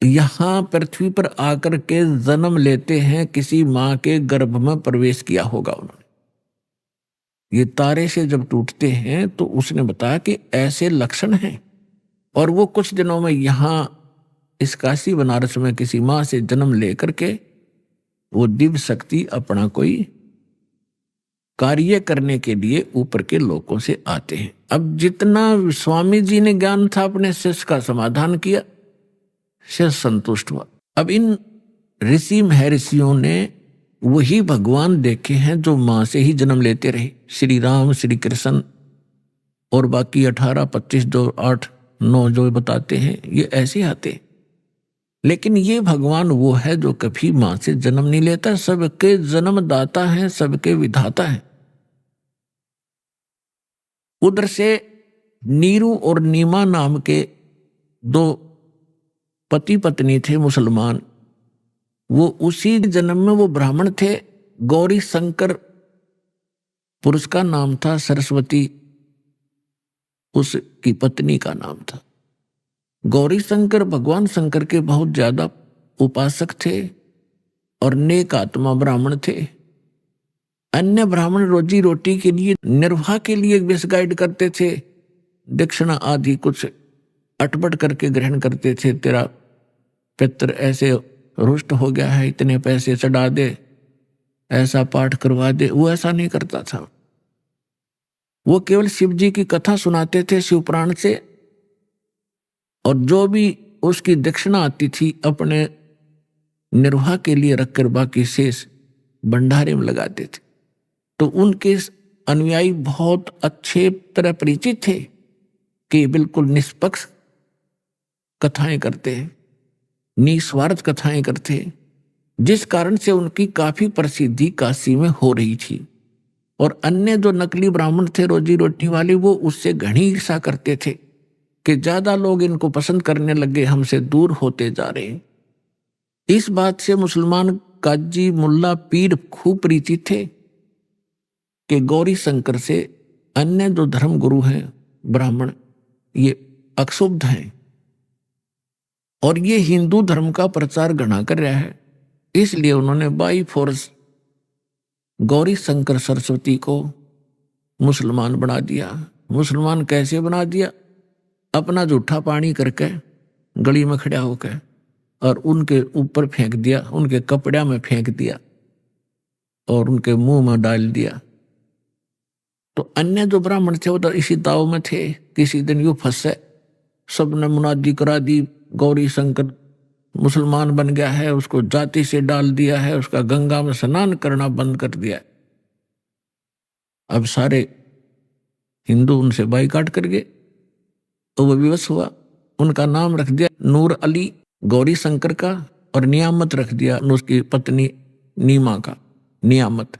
यहां पृथ्वी पर आकर के जन्म लेते हैं। किसी मां के गर्भ में प्रवेश किया होगा उन्होंने। ये तारे से जब टूटते हैं तो उसने बताया कि ऐसे लक्षण हैं। और वो कुछ दिनों में यहां इस काशी बनारस में किसी मां से जन्म लेकर के वो दिव्य शक्ति अपना कोई कार्य करने के लिए ऊपर के लोकों से आते हैं। अब जितना स्वामी जी ने ज्ञान था अपने शिष्य का समाधान किया, शिष्य संतुष्ट हुआ। अब इन ऋषि महर्षियों ने वही भगवान देखे हैं जो मां से ही जन्म लेते रहे। श्री राम, श्री कृष्ण और बाकी 18, 25 जो 8, 9 जो बताते हैं, ये ऐसे आते हैं। लेकिन ये भगवान वो है जो कभी मां से जन्म नहीं लेता, सबके जन्मदाता है, सबके विधाता है। उधर से नीरू और नीमा नाम के 2 पति पत्नी थे मुसलमान। वो उसी जन्म में वो ब्राह्मण थे। गौरी शंकर पुरुष का नाम था सरस्वती, उसकी पत्नी का नाम था। गौरी शंकर भगवान शंकर के बहुत ज्यादा उपासक थे और नेक आत्मा ब्राह्मण थे। अन्य ब्राह्मण रोजी रोटी के लिए, निर्वाह के लिए मिसगाइड करते थे, दक्षिणा आदि कुछ अटपट करके ग्रहण करते थे। तेरा पितर ऐसे रुष्ट हो गया है, इतने पैसे चढ़ा दे, ऐसा पाठ करवा दे। वो ऐसा नहीं करता था। वो केवल शिव जी की कथा सुनाते थे शिव पुराण से, और जो भी उसकी दक्षिणा आती थी अपने निर्वाह के लिए रखकर बाकी शेष भंडारे में लगाते थे। तो उनके अनुयायी बहुत अच्छे तरह परिचित थे कि बिल्कुल निष्पक्ष कथाएं करते हैं, निस्वार्थ कथाएं करते हैं, जिस कारण से उनकी काफी प्रसिद्धि काशी में हो रही थी। और अन्य जो नकली ब्राह्मण थे रोजी रोटी वाले, वो उससे घनी ईर्षा करते थे कि ज्यादा लोग इनको पसंद करने लगे, हमसे दूर होते जा रहे हैं। इस बात से मुसलमान काजी, मुल्ला, पीर खूब परिचित थे कि गौरी शंकर से अन्य जो धर्म गुरु हैं ब्राह्मण, ये अक्षुब्ध हैं और ये हिंदू धर्म का प्रचार घना कर रहा है। इसलिए उन्होंने बाई फोर्स गौरी शंकर सरस्वती को मुसलमान बना दिया। मुसलमान कैसे बना दिया? अपना जूठा पानी करके गली में खड़ा होकर और उनके ऊपर फेंक दिया, उनके कपड़े में फेंक दिया और उनके मुंह में डाल दिया। तो अन्य जो ब्राह्मण थे वो तो इसी दाव में थे। किसी दिन यूं फंसे, सबने मुनादी करा दी, गौरी शंकर मुसलमान बन गया है, उसको जाति से डाल दिया है, उसका गंगा में स्नान करना बंद कर दिया। अब सारे हिंदू उनसे बाइकाट कर गए। तो वो विवश हुआ, उनका नाम रख दिया नूर अली गौरी शंकर का, और नियामत रख दिया उसकी पत्नी नीमा का, नियामत।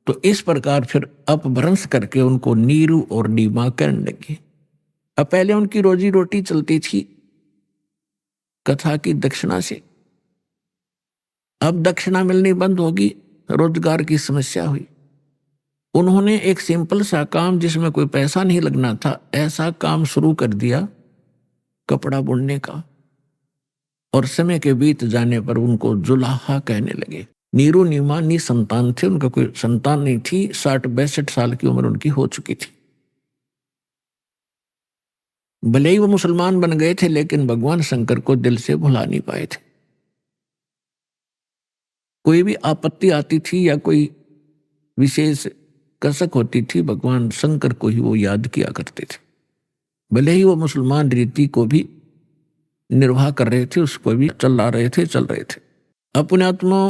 तो इस प्रकार फिर अपभ्रंश करके उनको नीरू और नीमा कहने लगे। अब पहले उनकी रोजी रोटी चलती थी कथा की दक्षिणा से, अब दक्षिणा मिलनी बंद होगी, रोजगार की समस्या हुई। उन्होंने एक सिंपल सा काम जिसमें कोई पैसा नहीं लगना था, ऐसा काम शुरू कर दिया कपड़ा बुनने का। और समय के बीत जाने पर उनको जुलाहा कहने लगे। नीरू नीमा निसंतान थे, उनका कोई संतान नहीं थी। 60-62 साल की उम्र उनकी हो चुकी थी। भले ही वो मुसलमान बन गए थे, लेकिन भगवान शंकर को दिल से भुला नहीं पाए थे। कोई भी आपत्ति आती थी या कोई विशेष कसक होती थी, भगवान शंकर को ही वो याद किया करते थे। भले ही वो मुसलमान रीति को भी निर्वाह कर रहे थे, उसको भी चल रहे थे। अपने आत्मा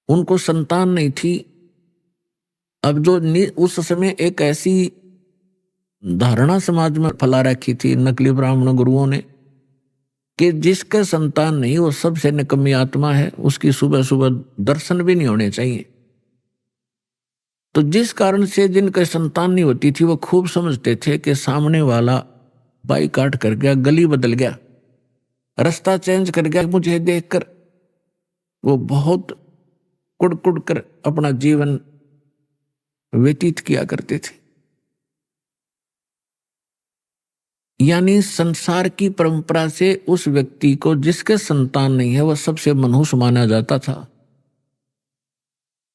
उनको संतान नहीं थी। अब जो उस समय एक ऐसी धारणा समाज में फैला रखी थी नकली ब्राह्मण गुरुओं ने कि जिसका संतान नहीं वो सबसे निकम्मी आत्मा है, उसकी सुबह सुबह दर्शन भी नहीं होने चाहिए। तो जिस कारण से जिनका संतान नहीं होती थी वो खूब समझते थे कि सामने वाला बाइकाट कर गया, गली बदल गया, रास्ता चेंज कर गया। मुझे देखकर वो बहुत कुड़ कर अपना जीवन व्यतीत किया करते थे। यानी संसार की परंपरा से उस व्यक्ति को जिसके संतान नहीं है वह सबसे मनहूस माना जाता था।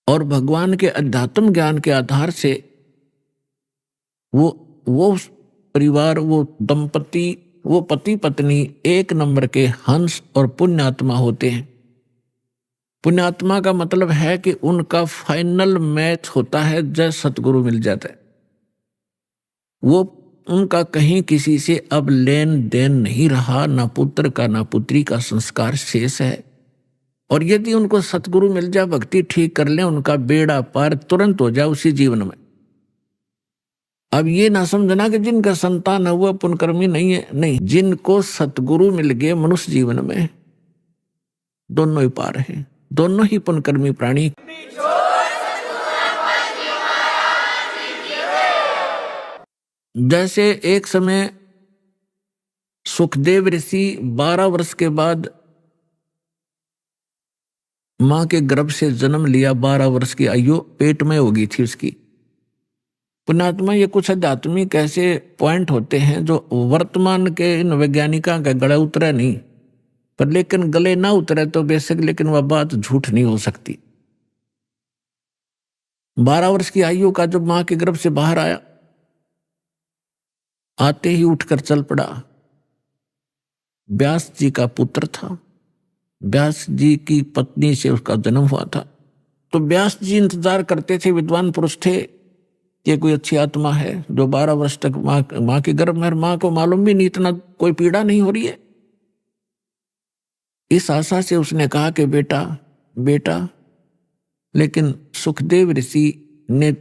और भगवान के अध्यात्म ज्ञान के आधार से वो परिवार, वो दंपति, वो पति पत्नी एक नंबर के हंस और पुण्यात्मा होते हैं। पुण्यात्मा का मतलब है कि उनका फाइनल मैच होता है जय सतगुरु मिल जाता है। वो उनका कहीं किसी से अब लेन देन नहीं रहा, ना पुत्र का ना पुत्री का संस्कार शेष है। और यदि उनको सतगुरु मिल जाए, भक्ति ठीक कर लें, उनका बेड़ा पार तुरंत हो जाए उसी जीवन में। अब ये ना समझना कि जिनका संतान है वो पुण्यकर्मी नहीं है, नहीं, जिनको सतगुरु मिल गए मनुष्य जीवन में दोनों ही पार हैं, दोनों ही पुण्यकर्मी प्राणी। जैसे एक समय सुखदेव ऋषि 12 वर्ष के बाद माँ के गर्भ से जन्म लिया, 12 वर्ष की आयु पेट में हो गई थी उसकी। पुण्यात्मा, ये कुछ आध्यात्मिक ऐसे पॉइंट होते हैं जो वर्तमान के इन वैज्ञानिकों का गला उतरा नहीं, पर लेकिन गले ना उतरे तो बेशक, लेकिन वह बात झूठ नहीं हो सकती। 12 वर्ष की आयु का जब माँ के गर्भ से बाहर आया, आते ही उठकर चल पड़ा। व्यास जी का पुत्र था, व्यास जी की पत्नी से उसका जन्म हुआ था। तो व्यास जी इंतजार करते थे, विद्वान पुरुष थे, ये कोई अच्छी आत्मा है जो 12 वर्ष तक माँ के गर्भ में, माँ को मालूम भी नहीं, इतना कोई पीड़ा नहीं हो रही है। इस आशा से उसने कहा कि बेटा बेटा, लेकिन सुखदेव ऋषि ने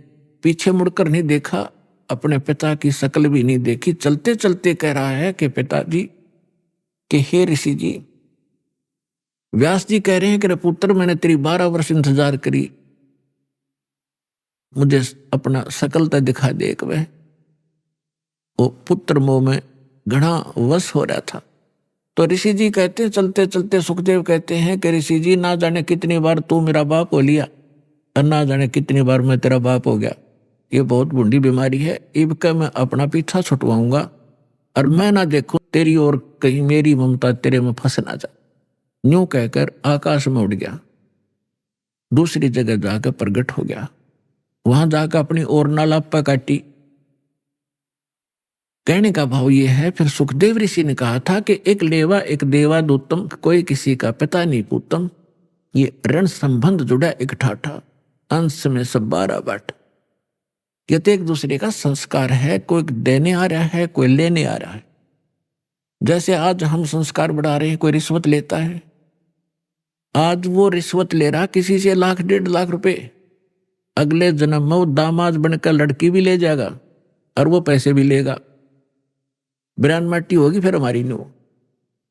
पीछे मुड़कर नहीं देखा, अपने पिता की शक्ल भी नहीं देखी, चलते चलते कह रहा है कि पिताजी, कि हे ऋषि जी, व्यास जी कह रहे हैं कि पुत्र मैंने तेरी 12 वर्ष इंतजार करी, मुझे अपना शक्ल तो दिखा दे। एक वह वो पुत्र मोह में घना वश हो रहा था। तो ऋषि जी कहते, चलते चलते सुखदेव कहते हैं कि ऋषि जी, ना जाने कितनी बार तू मेरा बाप हो लिया और ना जाने कितनी बार मैं तेरा बाप हो गया। ये बहुत बूढ़ी बीमारी है, इबका मैं अपना पीछा छुटवाऊंगा और मैं ना देखूं तेरी और कहीं मेरी ममता तेरे में फंस ना जाए। यूं कहकर आकाश में उड़ गया, दूसरी जगह जाकर प्रकट हो गया। वहां जाकर अपनी और नालापा काटी। कहने का भाव ये है, फिर सुखदेव ऋषि ने कहा था कि एक लेवा एक देवा दूतम, कोई किसी का पिता नहीं पूतम। ये ऋण संबंध जुड़ा एक ठाठा, अंश में सब 12 बाट। ये तो एक दूसरे का संस्कार है, कोई देने आ रहा है, कोई लेने आ रहा है। जैसे आज हम संस्कार बढ़ा रहे हैं, कोई रिश्वत लेता है, आज वो रिश्वत ले रहा किसी से 1,00,000 1.5 लाख रुपए, अगले जन्म में वो दामाद बनकर लड़की भी ले जाएगा और वो पैसे भी लेगा। बिरान माटी होगी फिर हमारी नो,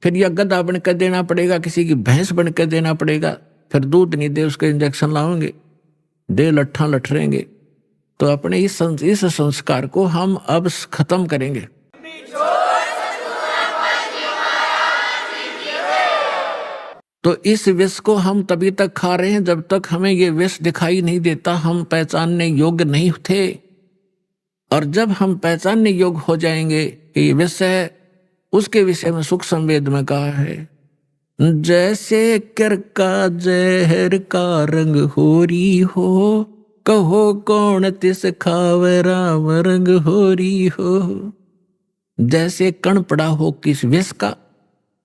फिर या गधा बनकर देना पड़ेगा, किसी की भैंस बनकर देना पड़ेगा, फिर दूध नहीं दे उसके इंजेक्शन लाओगे, दे लट्ठा लठरेंगे। तो अपने इस संस्कार को हम अब खत्म करेंगे। तो इस विष को हम तभी तक खा रहे हैं जब तक हमें ये विष दिखाई नहीं देता, हम पहचानने योग्य नहीं थे। और जब हम पहचानने योग्य हो जाएंगे कि ये विष है, उसके विषय में सुख संवेद में कहा है, जैसे कर का जहर का रंग होरी हो, कहो कौन तिस खावे राम रंग होरी हो। जैसे कण पड़ा हो किस विष का,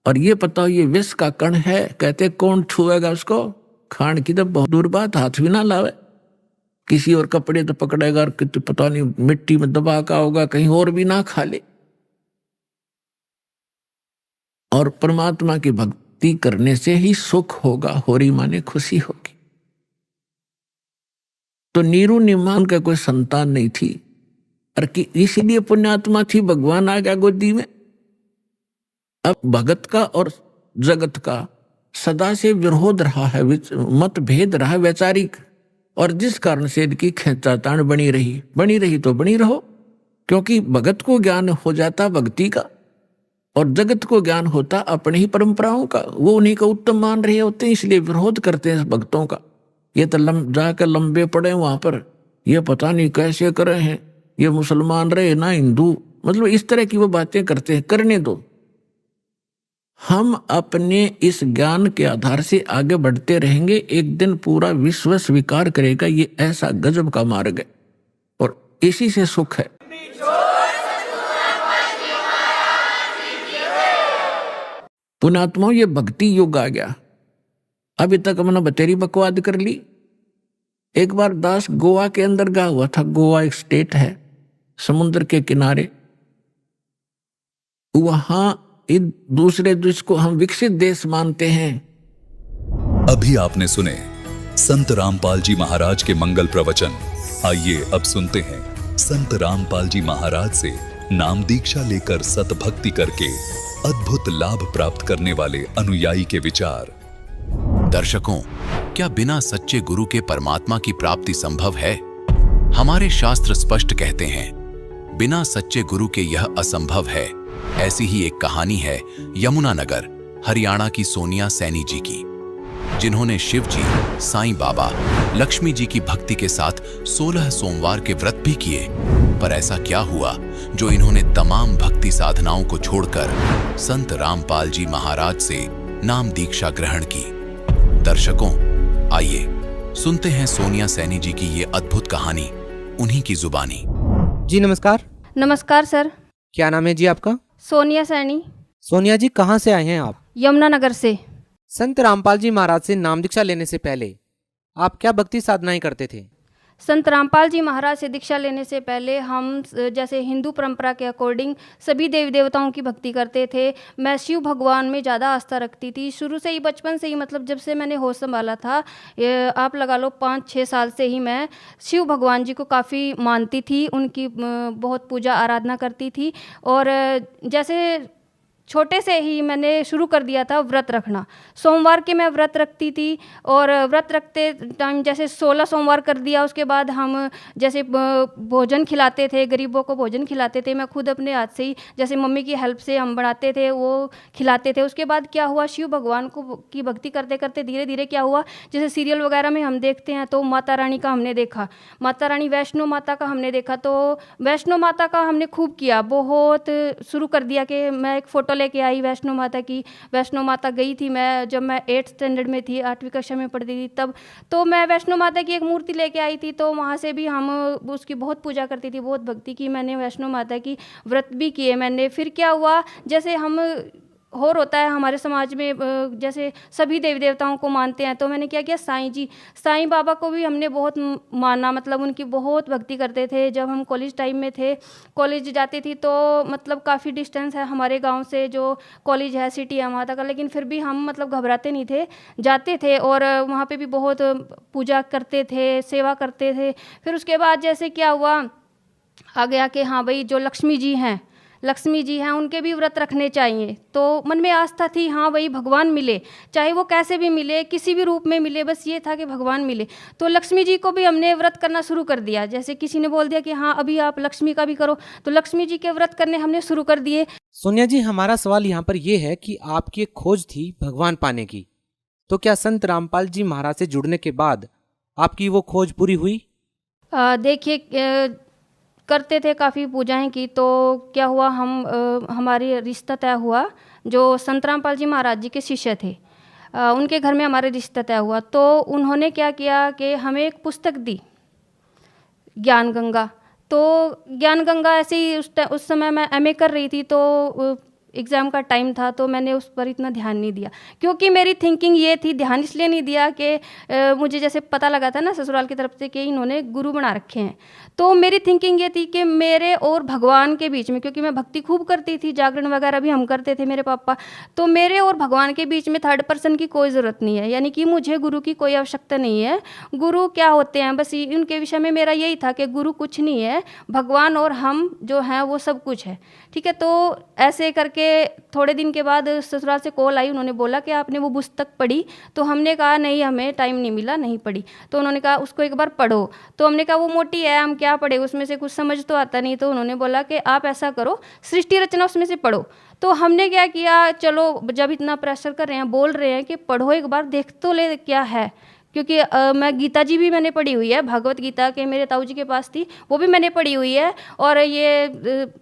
और ये पता हो ये विष का कण है, कहते कौन छुएगा उसको, खान की तो बहुत दूर बात, हाथ भी ना लावे, किसी और कपड़े तो पकड़ेगा और पता नहीं मिट्टी में दबा का होगा, कहीं और भी ना खा ले। और परमात्मा की भक्ति करने से ही सुख होगा, होरी माने खुशी होगी। तो नीरू निमान का कोई संतान नहीं थी, और कि इसीलिए पुण्यात्मा थी, भगवान आ गया गोदी में। अब भगत का और जगत का सदा से विरोध रहा है, मतभेद रहा है वैचारिक, और जिस कारण से इनकी खींचातान बनी रही तो बनी रहो, क्योंकि भगत को ज्ञान हो जाता भक्ति का और जगत को ज्ञान होता अपनी ही परंपराओं का, वो उन्हीं का उत्तम मान रहे होते हैं, इसलिए विरोध करते हैं भक्तों का। ये तो जाकर लंबे पड़े वहां पर, ये पता नहीं कैसे कर रहे हैं, ये मुसलमान रहे ना हिंदू, मतलब इस तरह की वो बातें करते हैं। करने दो, हम अपने इस ज्ञान के आधार से आगे बढ़ते रहेंगे, एक दिन पूरा विश्व स्वीकार करेगा ये ऐसा गजब का मार्ग है और इसी से सुख है। पुण्यात्माओं, ये भक्ति युग आ गया। अभी तक हमने बतेरी बकवाद कर ली। एक बार दास गोवा के अंदर गया हुआ था। गोवा एक स्टेट है समुद्र के किनारे, वहां इन दूसरे देश को हम विकसित देश मानते हैं। अभी आपने सुने संत रामपाल जी महाराज के मंगल प्रवचन। आइए अब सुनते हैं संत रामपाल जी महाराज से नाम दीक्षा लेकर सत भक्ति करके अद्भुत लाभ प्राप्त करने वाले अनुयायी के विचार। दर्शकों, क्या बिना सच्चे गुरु के परमात्मा की प्राप्ति संभव है? हमारे शास्त्र स्पष्ट कहते हैं, बिना सच्चे गुरु के यह असंभव है। ऐसी ही एक कहानी है यमुनानगर, हरियाणा की सोनिया सैनी जी की। जिन्होंने शिव जी, साईं बाबा, लक्ष्मी जी की भक्ति के साथ 16 सोमवार के व्रत भी किए। पर ऐसा क्या हुआ जो इन्होंने तमाम भक्ति साधनाओं को छोड़कर संत रामपाल जी महाराज से नाम दीक्षा ग्रहण की। दर्शकों, आइए सुनते हैं सोनिया सैनी जी की ये अद्भुत कहानी उन्हीं की जुबानी। जी नमस्कार। नमस्कार सर। क्या नाम है जी आपका? सोनिया सैनी। सोनिया जी, कहाँ से आए हैं आप? यमुनानगर से। संत रामपाल जी महाराज से नाम दीक्षा लेने से पहले आप क्या भक्ति साधनाएं करते थे? संत रामपाल जी महाराज से दीक्षा लेने से पहले हम जैसे हिंदू परंपरा के अकॉर्डिंग सभी देवी देवताओं की भक्ति करते थे। मैं शिव भगवान में ज़्यादा आस्था रखती थी शुरू से ही, बचपन से ही, मतलब जब से मैंने होश संभाला था, आप लगा लो 5-6 साल से ही मैं शिव भगवान जी को काफ़ी मानती थी, उनकी बहुत पूजा आराधना करती थी। और जैसे छोटे से ही मैंने शुरू कर दिया था व्रत रखना। सोमवार के मैं व्रत रखती थी और व्रत रखते टाइम जैसे 16 सोमवार कर दिया, उसके बाद हम जैसे भोजन खिलाते थे, गरीबों को भोजन खिलाते थे। मैं खुद अपने हाथ से ही, जैसे मम्मी की हेल्प से हम बनाते थे, वो खिलाते थे। उसके बाद क्या हुआ, शिव भगवान को की भक्ति करते करते धीरे धीरे क्या हुआ, जैसे सीरियल वगैरह में हम देखते हैं तो माता रानी का हमने देखा, माता रानी वैष्णो माता का हमने देखा, तो वैष्णो माता का हमने खूब किया, बहुत शुरू कर दिया कि मैं एक फ़ोटो लेके आई वैष्णो माता की। वैष्णो माता गई थी मैं जब मैं 8th स्टैंडर्ड में थी, 8वीं कक्षा में पढ़ती थी तब, तो मैं वैष्णो माता की एक मूर्ति लेके आई थी, तो वहाँ से भी हम उसकी बहुत पूजा करती थी, बहुत भक्ति की मैंने वैष्णो माता की, व्रत भी किए मैंने। फिर क्या हुआ, जैसे हम और होता है हमारे समाज में, जैसे सभी देवी देवताओं को मानते हैं, तो मैंने क्या किया, साईं जी, साईं बाबा को भी हमने बहुत माना, मतलब उनकी बहुत भक्ति करते थे। जब हम कॉलेज टाइम में थे, कॉलेज जाती थी तो मतलब काफ़ी डिस्टेंस है हमारे गांव से, जो कॉलेज है सिटी है वहाँ तक, लेकिन फिर भी हम मतलब घबराते नहीं थे, जाते थे और वहाँ पे भी बहुत पूजा करते थे, सेवा करते थे। फिर उसके बाद जैसे क्या हुआ, आ गया कि हाँ भाई जो लक्ष्मी जी हैं उनके भी व्रत रखने चाहिए। तो मन में आस्था थी, हाँ भाई भगवान मिले, चाहे वो कैसे भी मिले, किसी भी रूप में मिले, बस ये था कि भगवान मिले। तो लक्ष्मी जी को भी हमने व्रत करना शुरू कर दिया। जैसे किसी ने बोल दिया कि हाँ अभी आप लक्ष्मी का भी करो, तो लक्ष्मी जी के व्रत करने हमने शुरू कर दिए। सोनिया जी, हमारा सवाल यहाँ पर यह है कि आपकी एक खोज थी भगवान पाने की, तो क्या संत रामपाल जी महाराज से जुड़ने के बाद आपकी वो खोज पूरी हुई? देखिए, करते थे काफ़ी पूजाएं की, तो क्या हुआ, हमारी रिश्ता तय हुआ, जो संत रामपाल जी महाराज जी के शिष्य थे, उनके घर में हमारे रिश्ता तय हुआ। तो उन्होंने क्या किया कि हमें एक पुस्तक दी, ज्ञान गंगा। तो ज्ञान गंगा ऐसे ही उस समय मैं MA कर रही थी, तो एग्ज़ाम का टाइम था, तो मैंने उस पर इतना ध्यान नहीं दिया, क्योंकि मेरी थिंकिंग ये थी, ध्यान इसलिए नहीं दिया कि मुझे जैसे पता लगा था ना ससुराल की तरफ से कि इन्होंने गुरु बना रखे हैं, तो मेरी थिंकिंग ये थी कि मेरे और भगवान के बीच में, क्योंकि मैं भक्ति खूब करती थी, जागरण वगैरह भी हम करते थे मेरे पापा, तो मेरे और भगवान के बीच में थर्ड पर्सन की कोई ज़रूरत नहीं है, यानी कि मुझे गुरु की कोई आवश्यकता नहीं है। गुरु क्या होते हैं, बस उनके विषय में मेरा यही था कि गुरु कुछ नहीं है, भगवान और हम जो हैं वो सब कुछ है, ठीक है। तो ऐसे करके थोड़े दिन के बाद ससुराल से कॉल आई, उन्होंने बोला कि आपने वो पुस्तक पढ़ी? तो हमने कहा नहीं, हमें टाइम नहीं मिला, नहीं पढ़ी। तो उन्होंने कहा उसको एक बार पढ़ो, तो हमने कहा वो मोटी है, हम क्या पढ़े, उसमें से कुछ समझ तो आता नहीं। तो उन्होंने बोला कि आप ऐसा करो, सृष्टि रचना उसमें से पढ़ो। तो हमने क्या किया, चलो जब इतना प्रेशर कर रहे हैं, बोल रहे हैं कि पढ़ो एक बार, देख तो ले क्या है, क्योंकि मैं गीता जी भी मैंने पढ़ी हुई है, भगवत गीता के मेरे ताऊ जी के पास थी, वो भी मैंने पढ़ी हुई है, और ये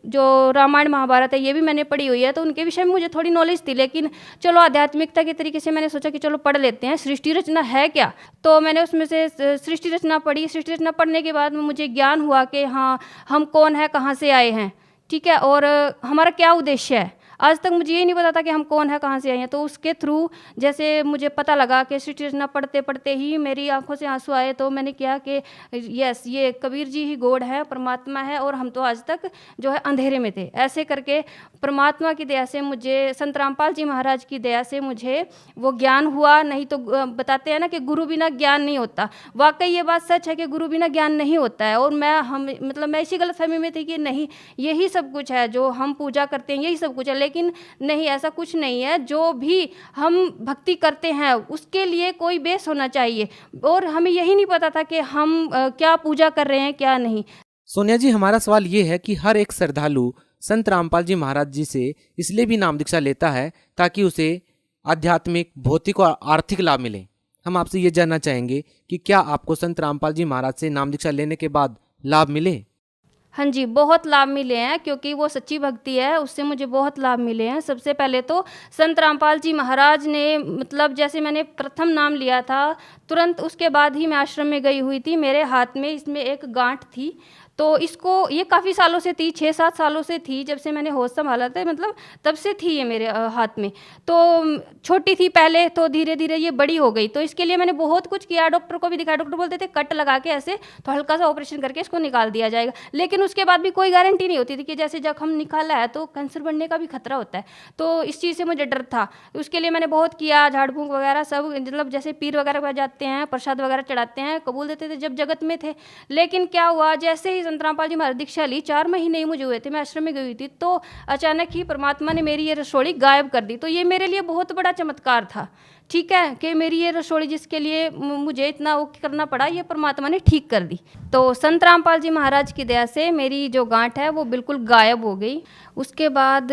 जो रामायण महाभारत है ये भी मैंने पढ़ी हुई है, तो उनके विषय में मुझे थोड़ी नॉलेज थी। लेकिन चलो आध्यात्मिकता के तरीके से मैंने सोचा कि चलो पढ़ लेते हैं, सृष्टि रचना है क्या। तो मैंने उसमें से सृष्टि रचना पढ़ी। सृष्टि रचना पढ़ने के बाद में मुझे ज्ञान हुआ कि हाँ हम कौन है, कहाँ से आए हैं, ठीक है, और हमारा क्या उद्देश्य है। आज तक मुझे ये नहीं पता था कि हम कौन है, कहाँ से आए हैं। तो उसके थ्रू जैसे मुझे पता लगा कि सृष्टि रचना पढ़ते पढ़ते ही मेरी आंखों से आंसू आए, तो मैंने किया कि यस, ये कबीर जी ही गॉड है, परमात्मा है, और हम तो आज तक जो है अंधेरे में थे। ऐसे करके परमात्मा की दया से मुझे, संत रामपाल जी महाराज की दया से मुझे वो ज्ञान हुआ। नहीं तो बताते हैं ना कि गुरु बिना ज्ञान नहीं होता, वाकई ये बात सच है कि गुरु बिना ज्ञान नहीं होता है। और मैं इसी गलतफहमी में थी कि नहीं यही सब कुछ है, जो हम पूजा करते हैं यही सब कुछ है, लेकिन नहीं, ऐसा कुछ नहीं है। जो भी हम भक्ति करते हैं उसके लिए कोई बेस होना चाहिए, और हमें यही नहीं पता था कि हम क्या पूजा कर रहे हैं क्या नहीं। सोनिया जी, हमारा सवाल ये है कि हर एक श्रद्धालु संत रामपाल जी महाराज जी से इसलिए भी नाम दीक्षा लेता है ताकि उसे आध्यात्मिक, भौतिक और आर्थिक लाभ मिले, हम आपसे ये जानना चाहेंगे कि क्या आपको संत रामपाल जी महाराज से नाम दीक्षा लेने के बाद लाभ मिले? हाँ जी, बहुत लाभ मिले हैं, क्योंकि वो सच्ची भक्ति है, उससे मुझे बहुत लाभ मिले हैं। सबसे पहले तो संत रामपाल जी महाराज ने, मतलब जैसे मैंने प्रथम नाम लिया था, तुरंत उसके बाद ही मैं आश्रम में गई हुई थी। मेरे हाथ में इसमें एक गांठ थी, तो इसको ये काफ़ी सालों से थी, 6-7 सालों से थी, जब से मैंने होश संभाला था, मतलब तब से थी ये मेरे हाथ में। तो छोटी थी पहले, तो धीरे धीरे ये बड़ी हो गई। तो इसके लिए मैंने बहुत कुछ किया, डॉक्टर को भी दिखाया। डॉक्टर बोलते थे कट लगा के ऐसे तो हल्का सा ऑपरेशन करके इसको निकाल दिया जाएगा, लेकिन उसके बाद भी कोई गारंटी नहीं होती थी कि जैसे जब हम निकाला है तो कैंसर बनने का भी खतरा होता है। तो इस चीज़ से मुझे डर था। उसके लिए मैंने बहुत किया, झाड़ फूंक वगैरह सब, मतलब जैसे पीर वगैरह पर जाते हैं, प्रसाद वगैरह चढ़ाते हैं, कबूल देते थे जब जगत में थे। लेकिन क्या हुआ, जैसे ही संत रामपाल जी महाराज दीक्षा ली, 4 महीने ही मुझे हुए थे, मैं आश्रम में गई हुई थी, तो अचानक ही परमात्मा ने मेरी ये रसोड़ी गायब कर दी। तो ये मेरे लिए बहुत बड़ा चमत्कार था, ठीक है, कि मेरी ये रसोड़ी जिसके लिए मुझे इतना वो करना पड़ा, ये परमात्मा ने ठीक कर दी। तो संत रामपाल जी महाराज की दया से मेरी जो गांठ है वो बिल्कुल गायब हो गई। उसके बाद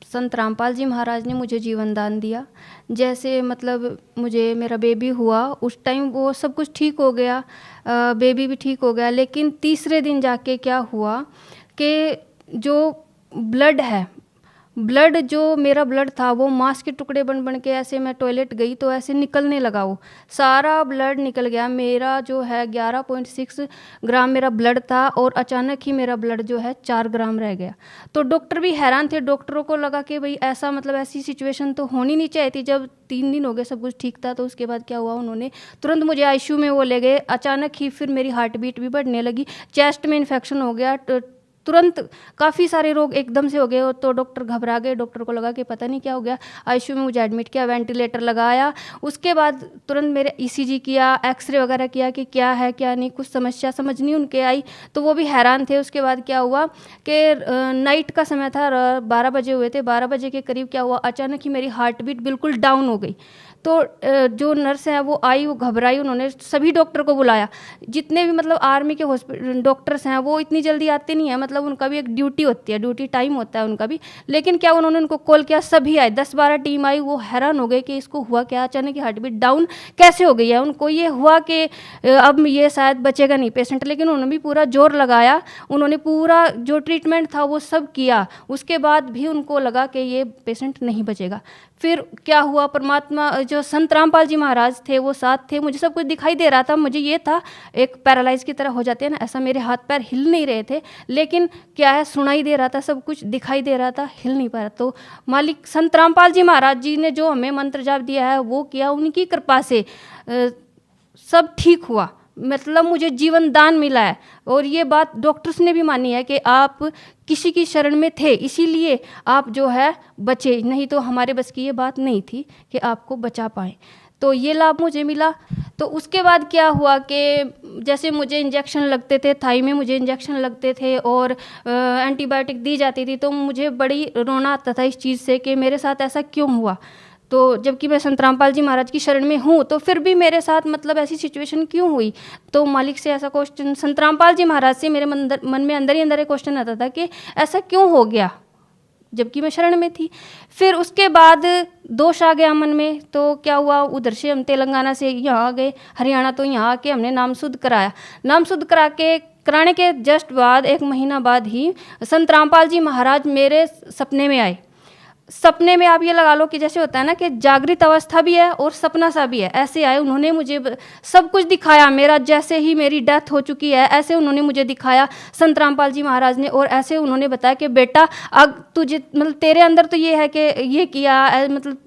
संत रामपाल जी महाराज ने मुझे जीवन दान दिया। जैसे मतलब मुझे मेरा बेबी हुआ, उस टाइम वो सब कुछ ठीक हो गया, बेबी भी ठीक हो गया। लेकिन तीसरे दिन जाके क्या हुआ कि जो ब्लड है, ब्लड जो मेरा ब्लड था वो मांस के टुकड़े बन बन के, ऐसे मैं टॉयलेट गई तो ऐसे निकलने लगा, वो सारा ब्लड निकल गया। मेरा जो है 11.6 ग्राम मेरा ब्लड था, और अचानक ही मेरा ब्लड जो है 4 ग्राम रह गया। तो डॉक्टर भी हैरान थे। डॉक्टरों को लगा कि भाई ऐसा, मतलब ऐसी सिचुएशन तो होनी नहीं चाहिए थी। जब 3 दिन हो गए सब कुछ ठीक था, तो उसके बाद क्या हुआ, उन्होंने तुरंत मुझे आईसीयू में वो ले गए। अचानक ही फिर मेरी हार्ट बीट भी बढ़ने लगी, चेस्ट में इन्फेक्शन हो गया, तुरंत काफ़ी सारे रोग एकदम से हो गए। तो डॉक्टर घबरा गए, डॉक्टर को लगा कि पता नहीं क्या हो गया। आईसीयू में मुझे एडमिट किया, वेंटिलेटर लगाया। उसके बाद तुरंत मेरे ईसीजी किया, एक्सरे वगैरह किया कि क्या है क्या नहीं, कुछ समस्या समझ नहीं उनके आई, तो वो भी हैरान थे। उसके बाद क्या हुआ कि नाइट का समय था, 12 बजे हुए थे, 12 बजे के करीब क्या हुआ, अचानक ही मेरी हार्ट बीट बिल्कुल डाउन हो गई। तो जो नर्स है वो आई, वो घबराई, उन्होंने सभी डॉक्टर को बुलाया। जितने भी मतलब आर्मी के हॉस्पिटल डॉक्टर्स हैं वो इतनी जल्दी आते नहीं है, मतलब उनका भी एक ड्यूटी होती है, ड्यूटी टाइम होता है उनका भी। लेकिन क्या उन्होंने उनको कॉल किया, सभी आए, 10-12 टीम आई। वो हैरान हो गए कि इसको हुआ क्या, अचानक की हार्ट बीट डाउन कैसे हो गई है। उनको ये हुआ कि अब ये शायद बचेगा नहीं पेशेंट, लेकिन उन्होंने भी पूरा जोर लगाया, उन्होंने पूरा जो ट्रीटमेंट था वो सब किया। उसके बाद भी उनको लगा कि ये पेशेंट नहीं बचेगा। फिर क्या हुआ, परमात्मा, जो संत रामपाल जी महाराज थे वो साथ थे। मुझे सब कुछ दिखाई दे रहा था, मुझे ये था एक पैरालाइज की तरह हो जाते हैं ना, ऐसा मेरे हाथ पैर हिल नहीं रहे थे, लेकिन क्या है, सुनाई दे रहा था, सब कुछ दिखाई दे रहा था, हिल नहीं पा रहा। तो मालिक संत रामपाल जी महाराज जी ने जो हमें मंत्र जाप दिया है वो किया, उनकी कृपा से सब ठीक हुआ, मतलब मुझे जीवन दान मिला है। और ये बात डॉक्टर्स ने भी मानी है कि आप किसी की शरण में थे, इसीलिए आप जो है बचे, नहीं तो हमारे बस की ये बात नहीं थी कि आपको बचा पाएँ। तो ये लाभ मुझे मिला। तो उसके बाद क्या हुआ कि जैसे मुझे इंजेक्शन लगते थे, थाई में मुझे इंजेक्शन लगते थे और एंटीबायोटिक दी जाती थी, तो मुझे बड़ी रोना आता था इस चीज़ से कि मेरे साथ ऐसा क्यों हुआ। तो जबकि मैं संत रामपाल जी महाराज की शरण में हूँ, तो फिर भी मेरे साथ मतलब ऐसी सिचुएशन क्यों हुई। तो मालिक से ऐसा क्वेश्चन, संत रामपाल जी महाराज से मेरे मन में अंदर ही अंदर एक क्वेश्चन आता था कि ऐसा क्यों हो गया जबकि मैं शरण में थी। फिर उसके बाद दोष आ गया मन में। तो क्या हुआ, उधर से हम तेलंगाना से यहाँ आ गए, हरियाणा, तो यहाँ आके हमने नाम शुद्ध कराया। नाम शुद्ध कराने के जस्ट बाद 1 महीना बाद ही संत रामपाल जी महाराज मेरे सपने में आए। सपने में आप ये लगा लो कि जैसे होता है ना कि जागृत अवस्था भी है और सपना सा भी है, ऐसे आए। उन्होंने मुझे सब कुछ दिखाया, मेरा जैसे ही मेरी डेथ हो चुकी है ऐसे उन्होंने मुझे दिखाया संत रामपाल जी महाराज ने। और ऐसे उन्होंने बताया कि बेटा अब तुझे, मतलब तेरे अंदर तो ये है कि ये किया, मतलब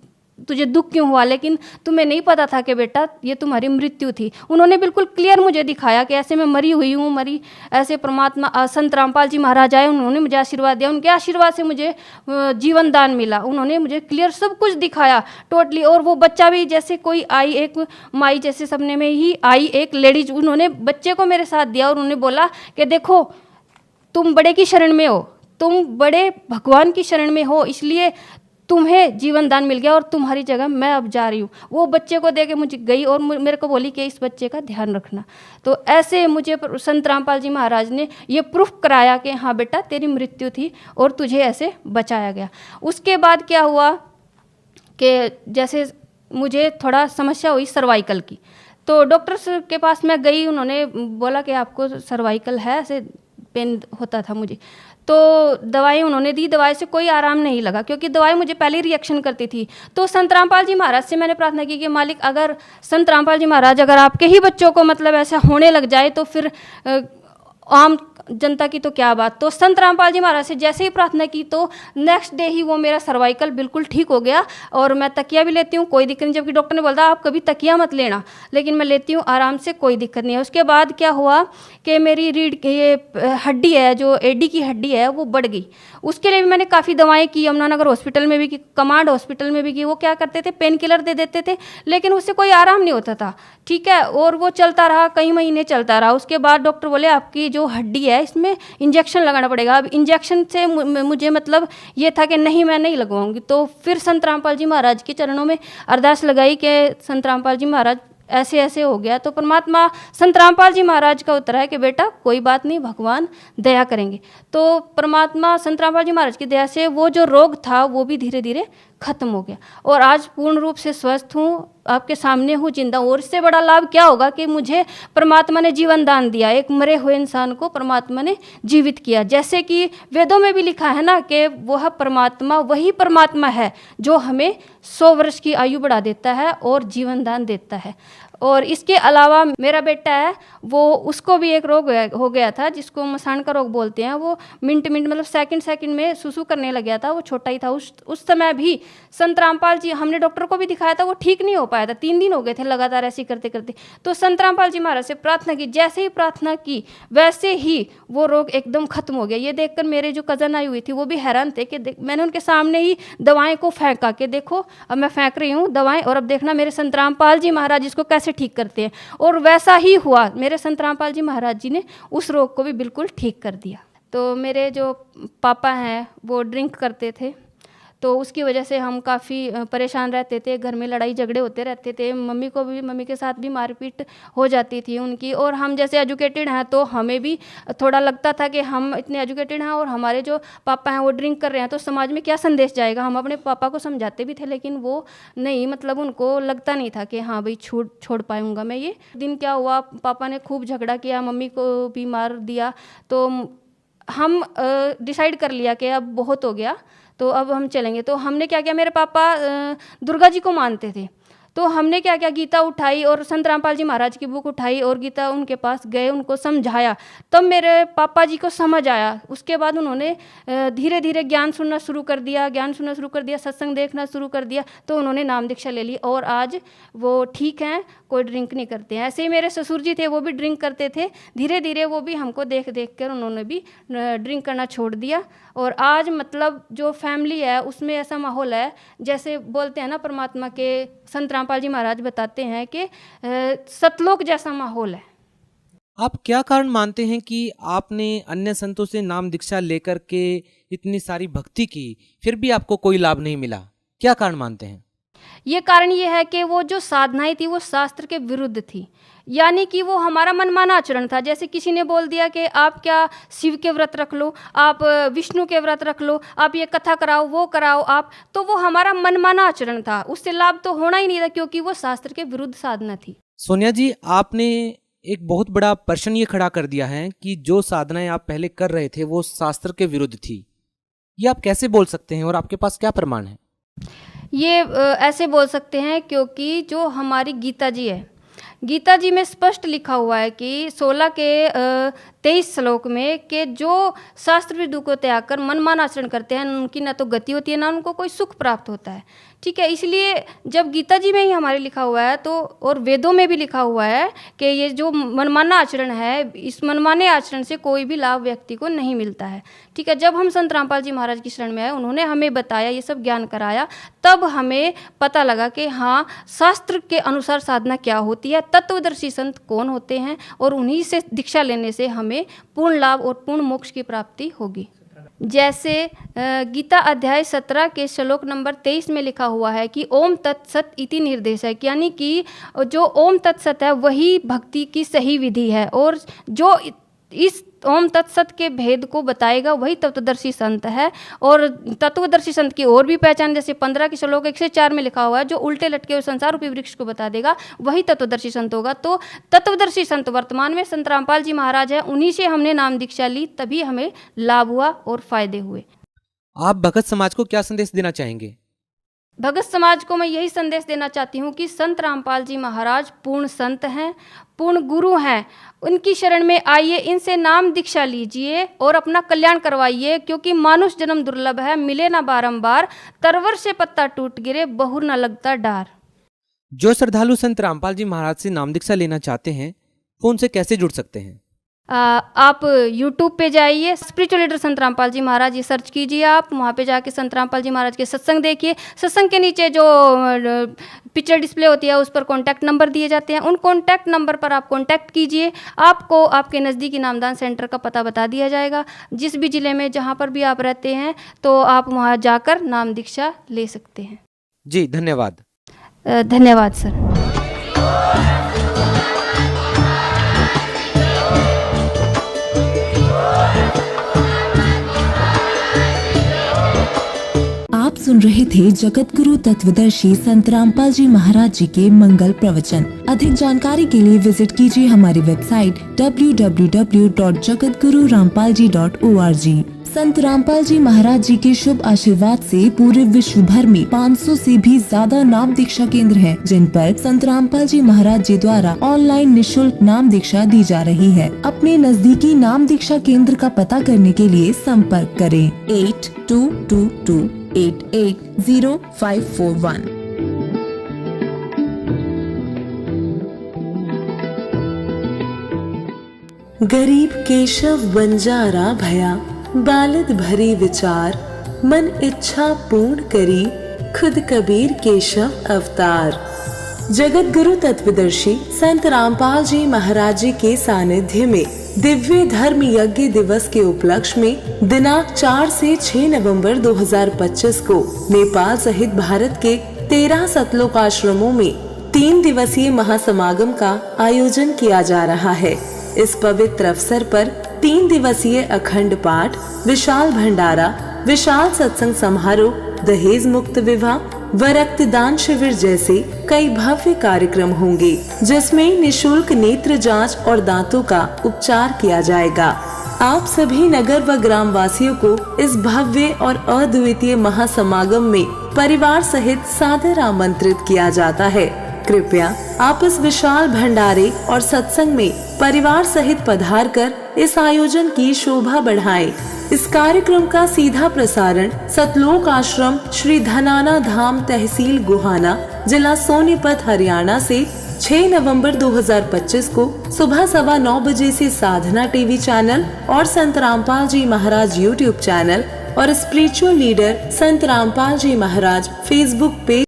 तुझे दुख क्यों हुआ, लेकिन तुम्हें नहीं पता था कि बेटा ये तुम्हारी मृत्यु थी। उन्होंने बिल्कुल क्लियर मुझे दिखाया कि ऐसे मैं मरी हुई हूँ, मरी ऐसे। परमात्मा संत रामपाल जी महाराज आए, उन्होंने मुझे आशीर्वाद दिया, उनके आशीर्वाद से मुझे जीवन दान मिला। उन्होंने मुझे क्लियर सब कुछ दिखाया टोटली। और वो बच्चा भी जैसे कोई आई, एक माई जैसे सपने में ही आई एक लेडीज, उन्होंने बच्चे को मेरे साथ दिया और उन्होंने बोला कि देखो तुम बड़े की शरण में हो, तुम बड़े भगवान की शरण में हो, इसलिए तुम्हें जीवन दान मिल गया और तुम्हारी जगह मैं अब जा रही हूँ। वो बच्चे को दे के मुझे गई और मेरे को बोली कि इस बच्चे का ध्यान रखना। तो ऐसे मुझे संत रामपाल जी महाराज ने ये प्रूफ कराया कि हाँ बेटा तेरी मृत्यु थी और तुझे ऐसे बचाया गया। उसके बाद क्या हुआ कि जैसे मुझे थोड़ा समस्या हुई सर्वाइकल की। तो डॉक्टर्स के पास मैं गई, उन्होंने बोला कि आपको सर्वाइकल है, ऐसे पेन होता था मुझे। तो दवाई उन्होंने दी, दवाई से कोई आराम नहीं लगा, क्योंकि दवाई मुझे पहले रिएक्शन करती थी। तो संत रामपाल जी महाराज से मैंने प्रार्थना की कि मालिक, अगर संत रामपाल जी महाराज अगर आपके ही बच्चों को मतलब ऐसा होने लग जाए तो फिर आम जनता की तो क्या बात। तो संत रामपाल जी महाराज से जैसे ही प्रार्थना की तो नेक्स्ट डे ही वो मेरा सर्वाइकल बिल्कुल ठीक हो गया। और मैं तकिया भी लेती हूँ, कोई दिक्कत नहीं, जबकि डॉक्टर ने बोला आप कभी तकिया मत लेना, लेकिन मैं लेती हूँ आराम से, कोई दिक्कत नहीं है। उसके बाद क्या हुआ कि मेरी ये हड्डी है, जो एडी की हड्डी है, वो बढ़ गई। उसके लिए भी मैंने काफ़ी दवाएं की, यमुनानगर हॉस्पिटल में भी की, कमांड हॉस्पिटल में भी की। वो क्या करते थे, पेन किलर दे देते थे, लेकिन उससे कोई आराम नहीं होता था। ठीक है, और वो चलता रहा, कई महीने चलता रहा। उसके बाद डॉक्टर बोले आपकी जो हड्डी है इसमें इंजेक्शन लगाना पड़ेगा। अब इंजेक्शन से मुझे मतलब ये था कि नहीं, मैं नहीं लगवाऊंगी। तो फिर संत रामपाल जी महाराज के चरणों में अरदास लगाई कि संत रामपाल जी महाराज ऐसे ऐसे हो गया। तो परमात्मा संत रामपाल जी महाराज का उत्तर है कि बेटा कोई बात नहीं, भगवान दया करेंगे। तो परमात्मा संत रामपाल जी महाराज की दया से वो जो रोग था वो भी धीरे धीरे खत्म हो गया, और आज पूर्ण रूप से स्वस्थ हूँ, आपके सामने हूँ, जिंदा हूँ। और इससे बड़ा लाभ क्या होगा कि मुझे परमात्मा ने जीवन दान दिया, एक मरे हुए इंसान को परमात्मा ने जीवित किया। जैसे कि वेदों में भी लिखा है ना कि वह परमात्मा वही परमात्मा है जो हमें 100 वर्ष की आयु बढ़ा देता है और जीवन दान देता है। और इसके अलावा मेरा बेटा है, वो उसको भी एक रोग हो गया था जिसको मसान का रोग बोलते हैं। वो मिनट मतलब सेकंड में सुसु करने लग गया था, वो छोटा ही था। उस समय भी संत रामपाल जी, हमने डॉक्टर को भी दिखाया था, वो ठीक नहीं हो पाया था, 3 दिन हो गए थे लगातार ऐसे करते करते। तो संत रामपाल जी महाराज से प्रार्थना की, जैसे ही प्रार्थना की वैसे ही वो रोग एकदम खत्म हो गया। ये देखकर मेरे जो कज़न आई हुई थी वो भी हैरान थे कि मैंने उनके सामने ही दवाएं को फेंका के देखो, अब मैं फेंक रही हूँ दवाएं, और अब देखना मेरे संत रामपाल जी महाराज इसको कैसे ठीक करते हैं। और वैसा ही हुआ, मेरे संत रामपाल जी महाराज जी ने उस रोग को भी बिल्कुल ठीक कर दिया। तो मेरे जो पापा हैं वो ड्रिंक करते थे, तो उसकी वजह से हम काफ़ी परेशान रहते थे, घर में लड़ाई झगड़े होते रहते थे। मम्मी के साथ भी मारपीट हो जाती थी उनकी। और हम जैसे एजुकेटेड हैं तो हमें भी थोड़ा लगता था कि हम इतने एजुकेटेड हैं और हमारे जो पापा हैं वो ड्रिंक कर रहे हैं, तो समाज में क्या संदेश जाएगा। हम अपने पापा को समझाते भी थे, लेकिन वो नहीं, मतलब उनको लगता नहीं था कि हाँ भाई छोड़ पाऊँगा मैं। ये दिन क्या हुआ, पापा ने खूब झगड़ा किया, मम्मी को भी मार दिया। तो हम डिसाइड कर लिया कि अब बहुत हो गया, तो अब हम चलेंगे। तो हमने क्या किया, मेरे पापा दुर्गा जी को मानते थे, तो हमने क्या किया, गीता उठाई और संत रामपाल जी महाराज की बुक उठाई और गीता उनके पास गए, उनको समझाया। तब मेरे पापा जी को समझ आया। उसके बाद उन्होंने धीरे धीरे ज्ञान सुनना शुरू कर दिया, सत्संग देखना शुरू कर दिया। तो उन्होंने नाम दीक्षा ले ली और आज वो ठीक हैं, कोई ड्रिंक नहीं करते हैं। ऐसे ही मेरे ससुर जी थे, वो भी ड्रिंक करते थे। धीरे धीरे वो भी हमको देख कर उन्होंने भी ड्रिंक करना छोड़ दिया। और आज मतलब जो फैमिली है उसमें ऐसा माहौल है, जैसे बोलते हैं ना, परमात्मा के संत रामपाल जी महाराज बताते हैं कि सतलोक जैसा माहौल है। आप क्या कारण मानते हैं कि आपने अन्य संतों से नाम दीक्षा लेकर के इतनी सारी भक्ति की, फिर भी आपको कोई लाभ नहीं मिला? क्या कारण मानते हैं? ये कारण ये है कि वो जो साधनाएं थी वो शास्त्र के विरुद्ध थी, यानी कि वो हमारा मनमाना आचरण था। जैसे किसी ने बोल दिया कि आप क्या शिव के व्रत रख लो, आप विष्णु के व्रत रख लो, आप ये कथा कराओ, वो कराओ आप, तो वो हमारा मनमाना आचरण था, उससे लाभ तो होना ही नहीं था, क्योंकि वो शास्त्र के विरुद्ध साधना थी। सोनिया जी, आपने एक बहुत बड़ा प्रश्न ये खड़ा कर दिया है कि जो साधनाएं आप पहले कर रहे थे वो शास्त्र के विरुद्ध थी। ये आप कैसे बोल सकते हैं और आपके पास क्या प्रमाण है? ये ऐसे बोल सकते हैं क्योंकि जो हमारी गीता जी है, गीता जी में स्पष्ट लिखा हुआ है कि 16 के 23 श्लोक में कि जो शास्त्र विरुद्ध को त्याग कर मनमान आचरण करते हैं उनकी ना तो गति होती है ना उनको कोई सुख प्राप्त होता है। ठीक है, इसलिए जब गीता जी में ही हमारे लिखा हुआ है तो, और वेदों में भी लिखा हुआ है कि ये जो मनमाना आचरण है, इस मनमाने आचरण से कोई भी लाभ व्यक्ति को नहीं मिलता है। ठीक है, जब हम संत रामपाल जी महाराज की शरण में आए, उन्होंने हमें बताया, ये सब ज्ञान कराया, तब हमें पता लगा कि हाँ, शास्त्र के अनुसार साधना क्या होती है, तत्वदर्शी संत कौन होते हैं, और उन्हीं से दीक्षा लेने से हमें पूर्ण लाभ और पूर्ण मोक्ष की प्राप्ति होगी। जैसे गीता अध्याय 17 के श्लोक नंबर 23 में लिखा हुआ है कि ओम तत्सत इति निर्देश है, यानी कि जो ओम तत्सत है वही भक्ति की सही विधि है, और जो इस ओम तत्सत के भेद को बताएगा वही तत्वदर्शी संत है। और तत्वदर्शी संत की और भी पहचान, जैसे 15 के श्लोक 1 से 4 में लिखा हुआ है, जो उल्टे लटके हुए संसार रूपी वृक्ष को बता देगा वही तत्वदर्शी संत होगा। तो तत्वदर्शी संत वर्तमान में संत रामपाल जी महाराज है, उन्हीं से हमने नाम दीक्षा ली, तभी हमें लाभ हुआ और फायदे हुए। आप भगत समाज को क्या संदेश देना चाहेंगे? भगत समाज को मैं यही संदेश देना चाहती हूँ कि संत रामपाल जी महाराज पूर्ण संत हैं, पूर्ण गुरु हैं। उनकी शरण में आइए, इनसे नाम दीक्षा लीजिए और अपना कल्याण करवाइए, क्योंकि मानुष जन्म दुर्लभ है, मिले ना बारंबार, तरवर से पत्ता टूट गिरे, बहुर न लगता डार। जो श्रद्धालु संत रामपाल जी महाराज से नाम दीक्षा लेना चाहते हैं वो उनसे कैसे जुड़ सकते हैं? आप YouTube पे जाइए, स्पिरिचुअल लीडर संत रामपाल जी महाराज ये सर्च कीजिए आप, वहाँ पे जाके संत रामपाल जी महाराज के सत्संग देखिए। सत्संग के नीचे जो पिक्चर डिस्प्ले होती है उस पर कॉन्टैक्ट नंबर दिए जाते हैं, उन कॉन्टैक्ट नंबर पर आप कॉन्टैक्ट कीजिए। आपको आपके नज़दीकी नामदान सेंटर का पता बता दिया जाएगा। जिस भी ज़िले में जहाँ पर भी आप रहते हैं तो आप वहाँ जाकर नाम दीक्षा ले सकते हैं। जी धन्यवाद। धन्यवाद सर। आप सुन रहे थे जगत गुरु तत्वदर्शी संत रामपाल जी महाराज जी के मंगल प्रवचन। अधिक जानकारी के लिए विजिट कीजिए हमारी वेबसाइट www.jagatgururampalji.org। संत रामपाल जी महाराज जी के शुभ आशीर्वाद से पूरे विश्व भर में 500 से भी ज्यादा नाम दीक्षा केंद्र हैं, जिन पर संत रामपाल जी महाराज जी द्वारा ऑनलाइन निशुल्क नाम दीक्षा दी जा रही है। अपने नजदीकी नाम दीक्षा केंद्र का पता करने के लिए संपर्क करें 8222880541। गरीब केशव बंजारा भया, बालद भरी विचार, मन इच्छा पूर्ण करी, खुद कबीर केशव अवतार। जगत गुरु तत्वदर्शी संत रामपाल जी महाराज जी के सानिध्य में दिव्य धर्म यज्ञ दिवस के उपलक्ष्य में दिनांक 4 से 6 नवंबर 2025 को नेपाल सहित भारत के 13 सतलोक आश्रमों में 3 दिवसीय महासमागम का आयोजन किया जा रहा है। इस पवित्र अवसर पर 3 दिवसीय अखंड पाठ, विशाल भंडारा, विशाल सत्संग समारोह, दहेज मुक्त विवाह व रक्तदान शिविर जैसे कई भव्य कार्यक्रम होंगे, जिसमें निशुल्क नेत्र जांच और दांतों का उपचार किया जाएगा। आप सभी नगर व ग्राम वासियों को इस भव्य और अद्वितीय महासमागम में परिवार सहित सादर आमंत्रित किया जाता है। कृपया आप इस विशाल भंडारे और सत्संग में परिवार सहित पधार कर इस आयोजन की शोभा बढ़ाएं। इस कार्यक्रम का सीधा प्रसारण सतलोक आश्रम श्री धनाना धाम तहसील गुहाना जिला सोनीपत हरियाणा से 6 नवंबर 2025 को सुबह 9:15 बजे से साधना टीवी चैनल और संत रामपाल जी महाराज यूट्यूब चैनल और स्पिरिचुअल लीडर संत रामपाल जी महाराज फेसबुक पेज